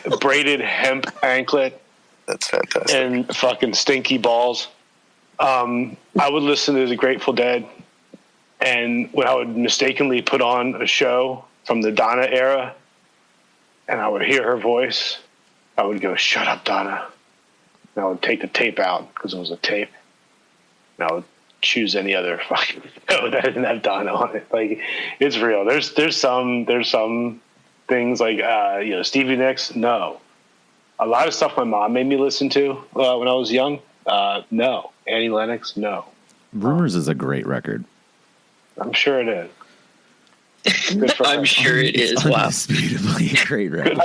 [SPEAKER 4] a braided hemp anklet.
[SPEAKER 2] That's fantastic.
[SPEAKER 4] And fucking stinky balls. I would listen to the Grateful Dead, and when I would mistakenly put on a show from the Donna era, and I would hear her voice, I would go, "Shut up, Donna." And I would take the tape out because it was a tape, and I would choose any other fucking show that didn't have Donna on it. Like, it's real. There's some things like Stevie Nicks. No, a lot of stuff my mom made me listen to when I was young. No. Annie Lennox, no.
[SPEAKER 1] Rumors is a great record.
[SPEAKER 4] I'm sure it is.
[SPEAKER 3] I'm sure it is. Wow.
[SPEAKER 1] Indisputably a great record.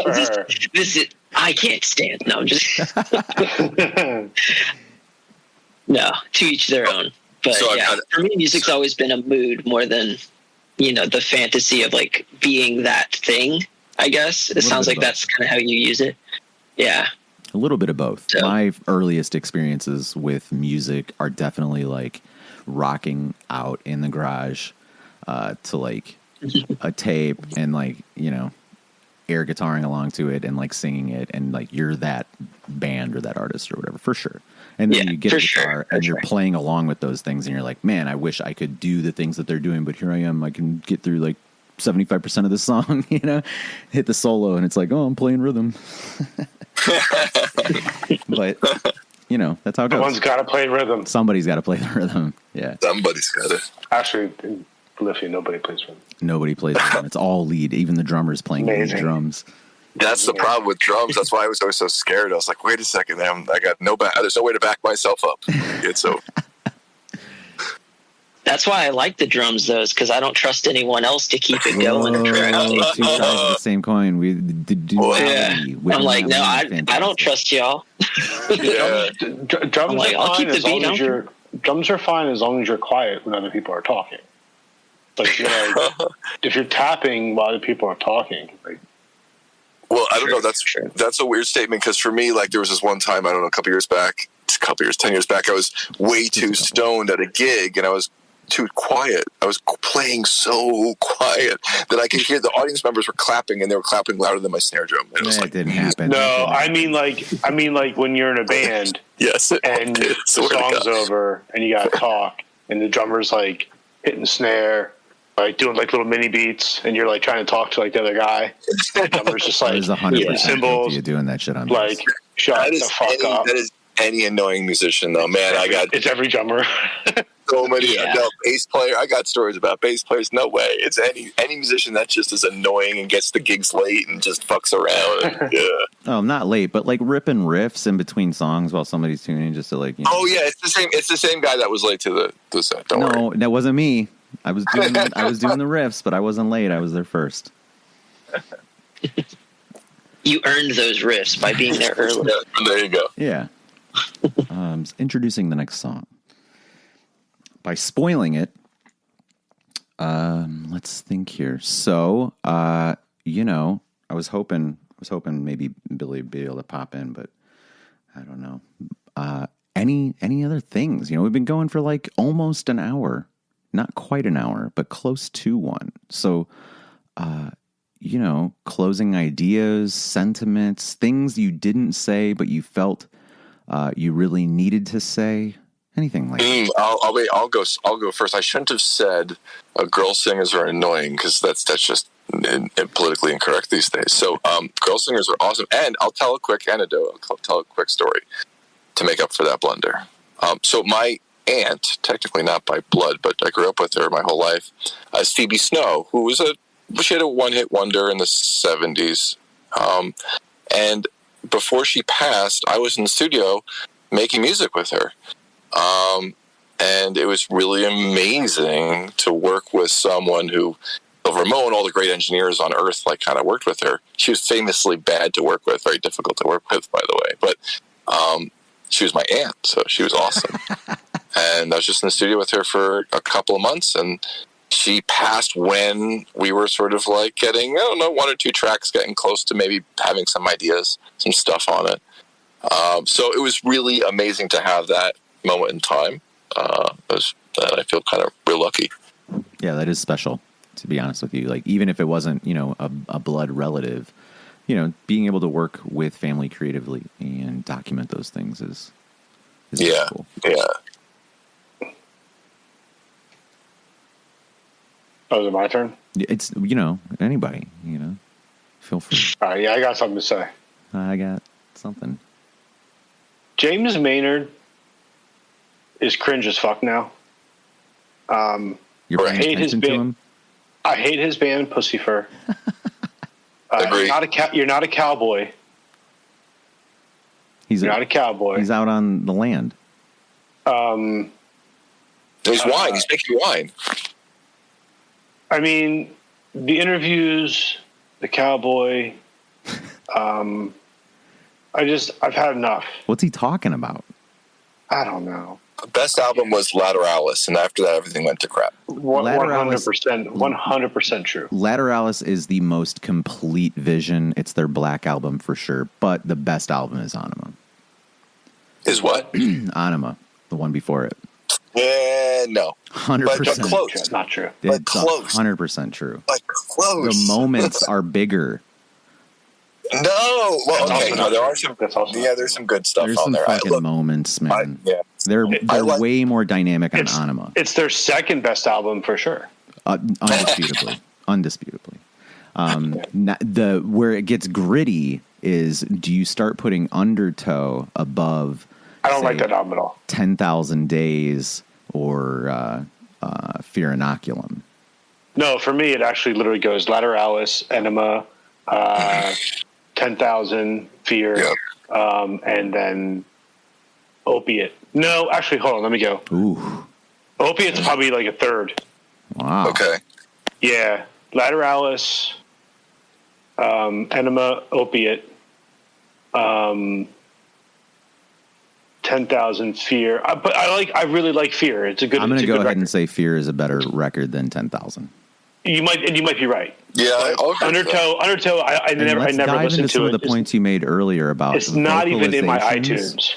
[SPEAKER 3] I can't stand. No, I'm just. No, to each their own. But for me, music's always been a mood more than, the fantasy of like being that thing, I guess. It sounds like that's kind of how you use it. Yeah.
[SPEAKER 1] A little bit of both. So, my earliest experiences with music are definitely like rocking out in the garage to like a tape and like, air guitaring along to it and like singing it and like you're that band or that artist or whatever, for sure. And then you get a guitar and you're playing along with those things and you're like, man, I wish I could do the things that they're doing, but here I am. I can get through like 75% of the song, hit the solo and it's like, oh, I'm playing rhythm. But that's how it goes.
[SPEAKER 4] Someone's got to play rhythm.
[SPEAKER 1] Somebody's got to play the rhythm. Yeah,
[SPEAKER 2] somebody's got to.
[SPEAKER 4] Actually, in Bolivia, nobody plays rhythm.
[SPEAKER 1] Nobody plays rhythm. It's all lead. Even the drummer's playing lead drums.
[SPEAKER 2] That's the problem with drums. That's why I was always so scared. I was like, wait a second, I got no back. There's no way to back myself up. So.
[SPEAKER 3] That's why I like the drums, though, because I don't trust anyone else to keep it going.
[SPEAKER 1] Two sides of the same coin.
[SPEAKER 3] I'm like, no, I don't trust y'all.
[SPEAKER 4] Drums are fine as long as drums are fine as long as you're quiet when other people are talking. Like, if you're tapping while other people are talking, like.
[SPEAKER 2] Well, I don't know. That's a weird statement because for me, like there was this one time, I don't know, 10 years back, I was way too stoned at a gig and I was too quiet. I was playing so quiet that I could hear the audience members were clapping, and they were clapping louder than my snare drum. And it was
[SPEAKER 1] That didn't happen.
[SPEAKER 4] No, I mean like when you're in a band,
[SPEAKER 2] yes,
[SPEAKER 4] and the song's over, and you gotta talk, and the drummer's like hitting the snare, like doing like little mini beats, and you're like trying to talk to like the other guy. The drummer's just like
[SPEAKER 1] 100%
[SPEAKER 4] cymbals,
[SPEAKER 1] you doing that shit on
[SPEAKER 4] like shut the fuck up.
[SPEAKER 2] That is any annoying musician, though, man.
[SPEAKER 4] It's every drummer.
[SPEAKER 2] So many bass player. I got stories about bass players. No way. It's any musician that just is annoying and gets the gigs late and just fucks around. Yeah.
[SPEAKER 1] Oh, not late, but like ripping riffs in between songs while somebody's tuning just to like. You know.
[SPEAKER 2] Oh yeah, it's the same. It's the same guy that was late to the set. Don't worry.
[SPEAKER 1] That wasn't me. I was doing the riffs, but I wasn't late. I was there first.
[SPEAKER 3] You earned those riffs by being there early.
[SPEAKER 2] Yeah, there you go.
[SPEAKER 1] Yeah. Introducing the next song. By spoiling it, let's think here. So, I was hoping maybe Billy would be able to pop in, but I don't know. Any other things? We've been going for like almost an hour, not quite an hour, but close to one. So, closing ideas, sentiments, things you didn't say but you felt you really needed to say. Anything like that?
[SPEAKER 2] I'll go first. I shouldn't have said girl singers are annoying because that's just politically incorrect these days. So girl singers are awesome. And I'll tell a quick anecdote. I'll tell a quick story to make up for that blunder. So my aunt, technically not by blood, but I grew up with her my whole life, is Phoebe Snow, who was she had a one-hit wonder in the 70s. And before she passed, I was in the studio making music with her. And it was really amazing to work with someone who, Ramon, all the great engineers on earth, like kind of worked with her. She was famously bad to work with, very difficult to work with, by the way. But she was my aunt, so she was awesome. And I was just in the studio with her for a couple of months, and she passed when we were sort of like getting, I don't know, one or two tracks, getting close to maybe having some ideas, some stuff on it. So it was really amazing to have that moment in time. I feel kind of real lucky.
[SPEAKER 1] Yeah, that is special, to be honest with you. Like, even if it wasn't, a blood relative, being able to work with family creatively and document those things is cool.
[SPEAKER 2] Yeah.
[SPEAKER 4] Oh, is it my turn?
[SPEAKER 1] It's, anybody, feel free.
[SPEAKER 4] Yeah, I got something to say.
[SPEAKER 1] I got something.
[SPEAKER 4] James Maynard is cringe as fuck now.
[SPEAKER 1] You're paying attention to him?
[SPEAKER 4] I hate his band, Pussyfur.
[SPEAKER 2] Agree.
[SPEAKER 4] You're not a cowboy.
[SPEAKER 1] You're not a cowboy. He's out on the land.
[SPEAKER 2] He's wine. He's making wine.
[SPEAKER 4] I mean, the interviews, the cowboy. I've had enough.
[SPEAKER 1] What's he talking about?
[SPEAKER 4] I don't know.
[SPEAKER 2] The best album was Lateralis, and after that, everything went to crap.
[SPEAKER 4] 100% true.
[SPEAKER 1] Lateralis is the most complete Vision. It's their black album for sure, but the best album is Anima.
[SPEAKER 2] Is what?
[SPEAKER 1] Anima, the one before it.
[SPEAKER 2] Yeah, no.
[SPEAKER 1] 100%.
[SPEAKER 2] But close.
[SPEAKER 4] Not true.
[SPEAKER 1] It's 100% true.
[SPEAKER 2] But close.
[SPEAKER 1] The moments are bigger.
[SPEAKER 2] No, well, okay. No, there are some. Yeah, there's some good stuff
[SPEAKER 1] there's
[SPEAKER 2] on
[SPEAKER 1] some
[SPEAKER 2] there.
[SPEAKER 1] Fucking moments, man.
[SPEAKER 2] Yeah,
[SPEAKER 1] they're way more dynamic on Anima.
[SPEAKER 4] It's their second best album for sure.
[SPEAKER 1] Undisputably. Where it gets gritty is, do you start putting Undertow above?
[SPEAKER 4] I don't like that album at all.
[SPEAKER 1] 10,000 Days or Fear Inoculum.
[SPEAKER 4] No, for me, it actually literally goes Lateralis, Enema, 10,000, Fear, and then Opiate. No, actually, hold on, let me go.
[SPEAKER 1] Ooh.
[SPEAKER 4] Opiate's probably like a third.
[SPEAKER 1] Wow.
[SPEAKER 2] Okay.
[SPEAKER 4] Yeah, Lateralis, Enema, Opiate, 10,000, Fear. But I really like Fear. It's a good.
[SPEAKER 1] I'm going to go ahead
[SPEAKER 4] record.
[SPEAKER 1] and say Fear is a better record than 10,000.
[SPEAKER 4] You might be right.
[SPEAKER 2] Yeah,
[SPEAKER 4] Undertow. I never listened
[SPEAKER 1] into some
[SPEAKER 4] to
[SPEAKER 1] of the points you made earlier about
[SPEAKER 4] it's not even in my iTunes.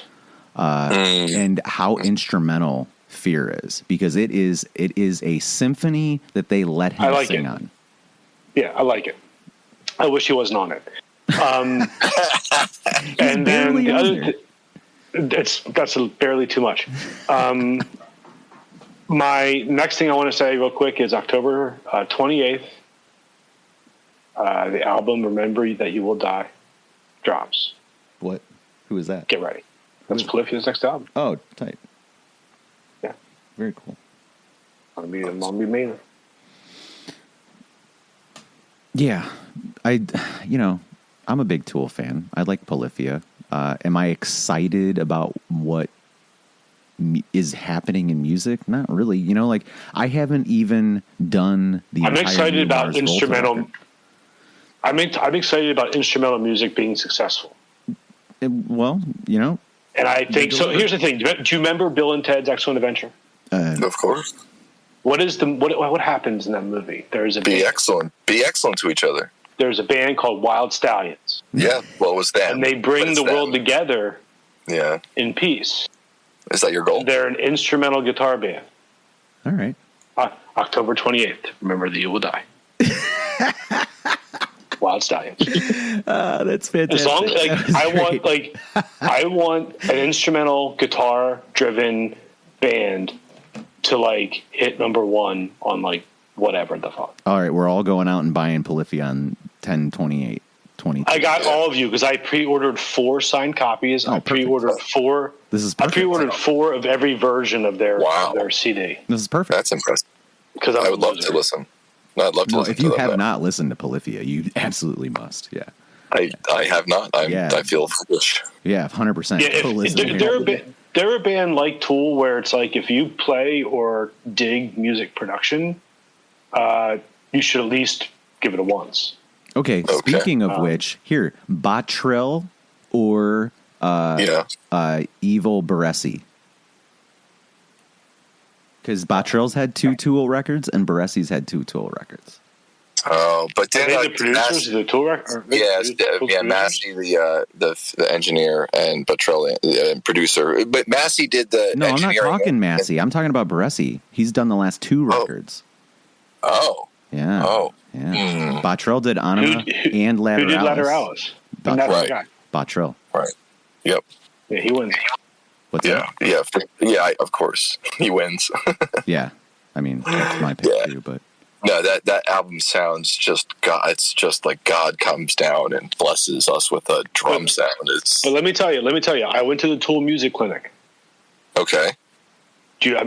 [SPEAKER 1] And how instrumental Fear is, because it is a symphony that they let him sing on.
[SPEAKER 4] Yeah, I like it. I wish he wasn't on it. And then the other, that's barely too much. My next thing I want to say real quick is October 28th. The album "Remember That You Will Die" drops.
[SPEAKER 1] What? Who is that?
[SPEAKER 4] Get ready. That's Polyphia's next album.
[SPEAKER 1] Oh, tight.
[SPEAKER 4] Yeah.
[SPEAKER 1] Very cool.
[SPEAKER 4] I'm gonna be mean.
[SPEAKER 1] Yeah. I'm a big Tool fan. I like Polyphia. Am I excited about what is happening in music? Not really. I haven't even done the
[SPEAKER 4] I'm excited about
[SPEAKER 1] Mars
[SPEAKER 4] instrumental.
[SPEAKER 1] Volta
[SPEAKER 4] I'm excited about instrumental music being successful.
[SPEAKER 1] Well,
[SPEAKER 4] And I think so. Here's the thing: do you remember Bill and Ted's Excellent Adventure?
[SPEAKER 2] Of course.
[SPEAKER 4] What happens in that movie? There's a
[SPEAKER 2] Be excellent to each other.
[SPEAKER 4] There's a band called Wild Stallions.
[SPEAKER 2] Yeah, what was that?
[SPEAKER 4] And they bring the world together.
[SPEAKER 2] Yeah.
[SPEAKER 4] In peace.
[SPEAKER 2] Is that your goal?
[SPEAKER 4] They're an instrumental guitar band.
[SPEAKER 1] All right.
[SPEAKER 4] October 28th. Remember that you will die. Wild Stallions.
[SPEAKER 1] That's fantastic.
[SPEAKER 4] As long as I want an instrumental guitar driven band to hit number one on whatever the fuck.
[SPEAKER 1] All right, we're all going out and buying Polyphia on 10/28/22.
[SPEAKER 4] I got all of you because I pre-ordered 4 signed copies.
[SPEAKER 1] Oh,
[SPEAKER 4] I pre-ordered 4.
[SPEAKER 1] This is perfect.
[SPEAKER 4] I pre-ordered 4 of every version of their CD.
[SPEAKER 1] This is perfect.
[SPEAKER 2] That's impressive.
[SPEAKER 4] Because
[SPEAKER 2] I would love to listen. I'd love to listen.
[SPEAKER 1] If you have not listened to Polyphia, you absolutely must. Yeah.
[SPEAKER 2] I have not. I feel foolish.
[SPEAKER 1] Yeah, 100%.
[SPEAKER 4] Yeah, they're a band like Tool where it's if you play or dig music production, you should at least give it a once.
[SPEAKER 1] Okay. Speaking of which, here, Bottrill or Evil Baresi. Because Bottrill's had 2 Tool records and Baresi's had 2 Tool records.
[SPEAKER 2] Oh, but then
[SPEAKER 4] the producers of the Tool record?
[SPEAKER 2] Massey, the engineer, and Bottrill, the producer. But Massey did the
[SPEAKER 1] No, I'm not
[SPEAKER 2] engineering.
[SPEAKER 1] talking Massey. I'm talking about Baresi. He's done the last 2 records.
[SPEAKER 2] Oh.
[SPEAKER 1] Yeah.
[SPEAKER 2] Oh.
[SPEAKER 1] Yeah. Bottrill did Anima and Lateralis.
[SPEAKER 4] Who did Lateralis?
[SPEAKER 2] Right.
[SPEAKER 1] Bottrill.
[SPEAKER 2] Right. Yep.
[SPEAKER 4] Yeah, he wins.
[SPEAKER 1] What's that?
[SPEAKER 2] Yeah. Of course, he wins.
[SPEAKER 1] Yeah, I mean that's my pick too. But
[SPEAKER 2] no, that album sounds just God. It's just like God comes down and blesses us with a drum sound.
[SPEAKER 4] But let me tell you. I went to the Tool Music Clinic.
[SPEAKER 2] Okay.
[SPEAKER 4] Are you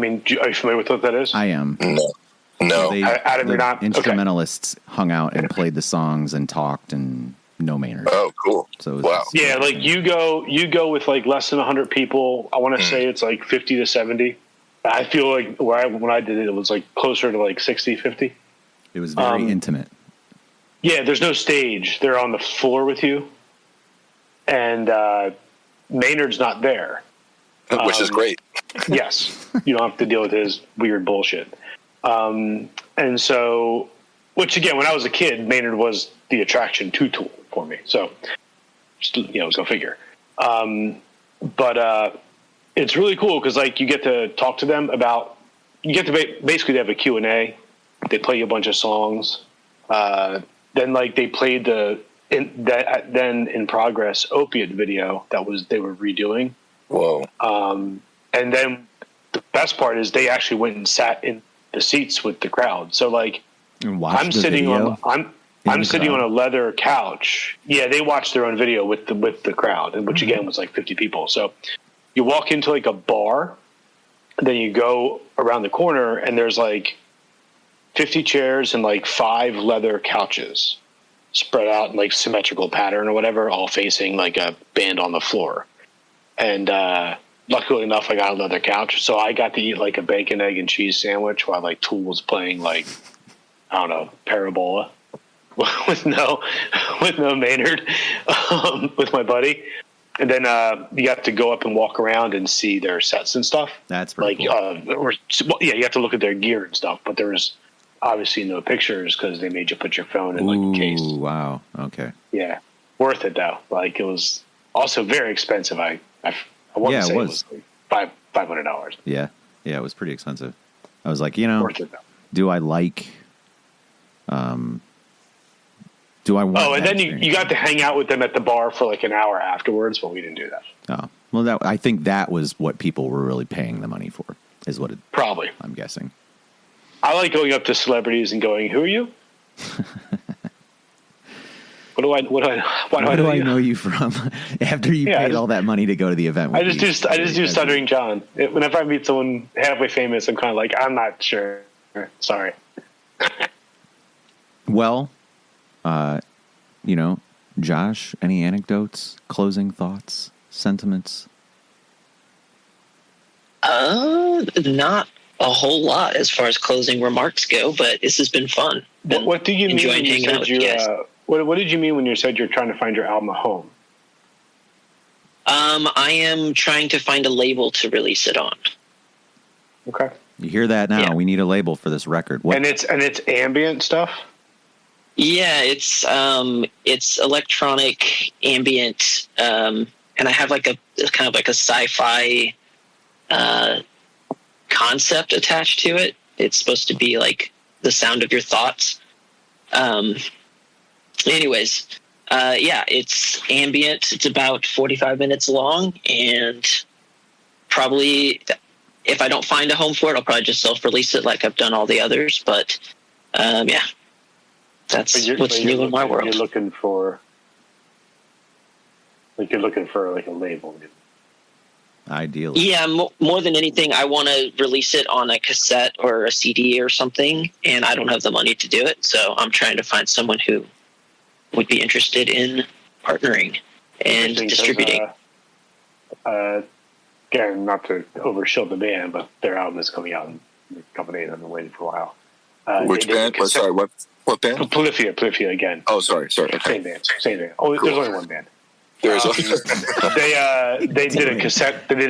[SPEAKER 4] familiar with what that is?
[SPEAKER 1] I am.
[SPEAKER 2] No.
[SPEAKER 4] Adam, you're not.
[SPEAKER 1] Instrumentalists hung out and played the songs and talked and no Maynard.
[SPEAKER 2] Oh, cool.
[SPEAKER 1] So
[SPEAKER 2] wow.
[SPEAKER 4] Yeah, you go with less than 100 people. I want to say it's 50 to 70. I feel like when I did it, it was closer to 60, 50.
[SPEAKER 1] It was very intimate.
[SPEAKER 4] Yeah, there's no stage. They're on the floor with you. And Maynard's not there.
[SPEAKER 2] Which is great.
[SPEAKER 4] Yes. You don't have to deal with his weird bullshit. And so, which again, when I was a kid, Maynard was the attraction to Tool for me. So, go figure. But it's really cool because you get to talk to them basically they have a Q&A. They play you a bunch of songs. Then they played the in progress Opiate video they were redoing.
[SPEAKER 2] Whoa.
[SPEAKER 4] And then the best part is they actually went and sat in the seats with the crowd. So I'm sitting on a leather couch. Yeah, they watched their own video with the crowd, which again was 50 people. So you walk into a bar, then you go around the corner and there's 50 chairs and 5 leather couches spread out in symmetrical pattern or whatever, all facing a band on the floor. And luckily enough, I got a leather couch, so I got to eat a bacon, egg, and cheese sandwich while Tool was playing I don't know, Parabola with no Maynard with my buddy. And then you have to go up and walk around and see their sets and stuff.
[SPEAKER 1] That's pretty cool.
[SPEAKER 4] You have to look at their gear and stuff, but there was obviously no pictures because they made you put your phone in a case.
[SPEAKER 1] Wow. Okay.
[SPEAKER 4] Yeah, worth it though. It was also very expensive. I want to say it was $500.
[SPEAKER 1] Yeah. Yeah, it was pretty expensive. I was like,
[SPEAKER 4] Worth it, though.
[SPEAKER 1] do I like, do I want?
[SPEAKER 4] Oh, and
[SPEAKER 1] that
[SPEAKER 4] then you got to hang out with them at the bar for like an hour afterwards, but we didn't do that.
[SPEAKER 1] Oh, well, I think that was what people were really paying the money for, is what it,
[SPEAKER 4] probably.
[SPEAKER 1] I'm guessing.
[SPEAKER 4] I like going up to celebrities and going, "Who are you? Why do I
[SPEAKER 1] know you from?" After you paid all that money to go to the event.
[SPEAKER 4] I just do Stuttering John. Whenever I meet someone halfway famous, I'm kind of like, I'm not sure. Sorry.
[SPEAKER 1] Well, Josh, any anecdotes, closing thoughts, sentiments?
[SPEAKER 3] Not a whole lot as far as closing remarks go, but this has been fun.
[SPEAKER 4] What do you mean when you said what did you mean when you said you're trying to find your album a home?
[SPEAKER 3] I am trying to find a label to release it on.
[SPEAKER 4] Okay.
[SPEAKER 1] You hear that now? Yeah. We need a label for this record. What?
[SPEAKER 4] And it's ambient stuff?
[SPEAKER 3] Yeah, it's electronic ambient, and I have like a kind of like a sci-fi concept attached to it. It's supposed to be like the sound of your thoughts. Anyways, it's ambient. It's about 45 minutes long, and probably if I don't find a home for it, I'll probably just self-release it like I've done all the others. But that's what's new in my world.
[SPEAKER 4] You're looking for like a label.
[SPEAKER 1] Ideally.
[SPEAKER 3] Yeah, more than anything, I want to release it on a cassette or a CD or something, and I don't have the money to do it. So I'm trying to find someone who would be interested in partnering and distributing.
[SPEAKER 4] Again, not to overshield the band, but their album is coming out in a couple of days. I've been waiting for a while.
[SPEAKER 2] Which band? Sorry, what band?
[SPEAKER 4] Polyphia again.
[SPEAKER 2] Oh, sorry. Okay.
[SPEAKER 4] Same band. Oh, cool. There's only one band.
[SPEAKER 2] They
[SPEAKER 4] did a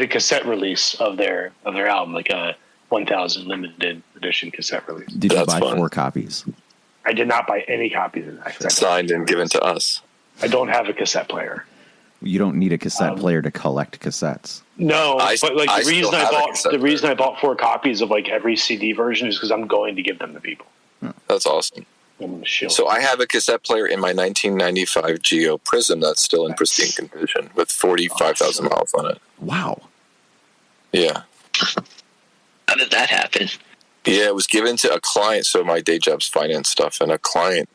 [SPEAKER 4] cassette release of their album, like a 1,000 limited edition cassette release.
[SPEAKER 1] Did you buy 4 copies?
[SPEAKER 4] I did not buy any copies of that.
[SPEAKER 2] Signed and given to us.
[SPEAKER 4] I don't have a cassette player.
[SPEAKER 1] You don't need a cassette player to collect cassettes.
[SPEAKER 4] No, but like the reason I bought 4 copies of like every CD version is because I'm going to give them to people.
[SPEAKER 2] That's awesome. So I have a cassette player in my 1995 Geo Prism that's still in pristine condition with 45,000 miles on it.
[SPEAKER 1] Wow.
[SPEAKER 2] Yeah.
[SPEAKER 3] How did that happen?
[SPEAKER 2] Yeah, it was given to a client. So my day job's finance stuff, and a client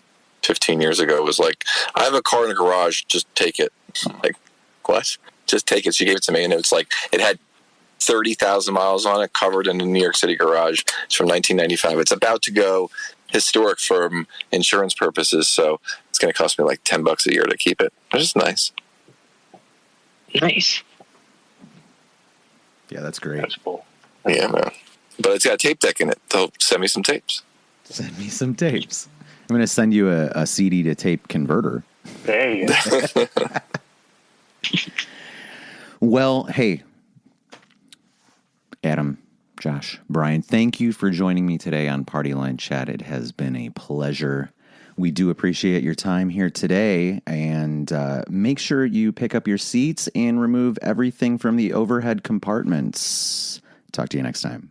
[SPEAKER 2] 15 years ago was like, "I have a car in a garage. Just take it." I'm like, what? Just take it. She gave it to me, and it's like it had 30,000 miles on it, covered in a New York City garage. It's from 1995. It's about to go historic for insurance purposes, so it's going to cost me like $10 a year to keep it. It's just nice.
[SPEAKER 3] Nice.
[SPEAKER 1] Yeah, that's great.
[SPEAKER 4] That's cool.
[SPEAKER 2] Yeah, man. But it's got a tape deck in it. They'll send me some tapes.
[SPEAKER 1] Send me some tapes. I'm going to send you a CD to tape converter.
[SPEAKER 4] There you go.
[SPEAKER 1] Well, hey, Adam, Josh, Bryan, thank you for joining me today on Partyline Chat. It has been a pleasure. We do appreciate your time here today, and make sure you pick up your seats and remove everything from the overhead compartments. Talk to you next time.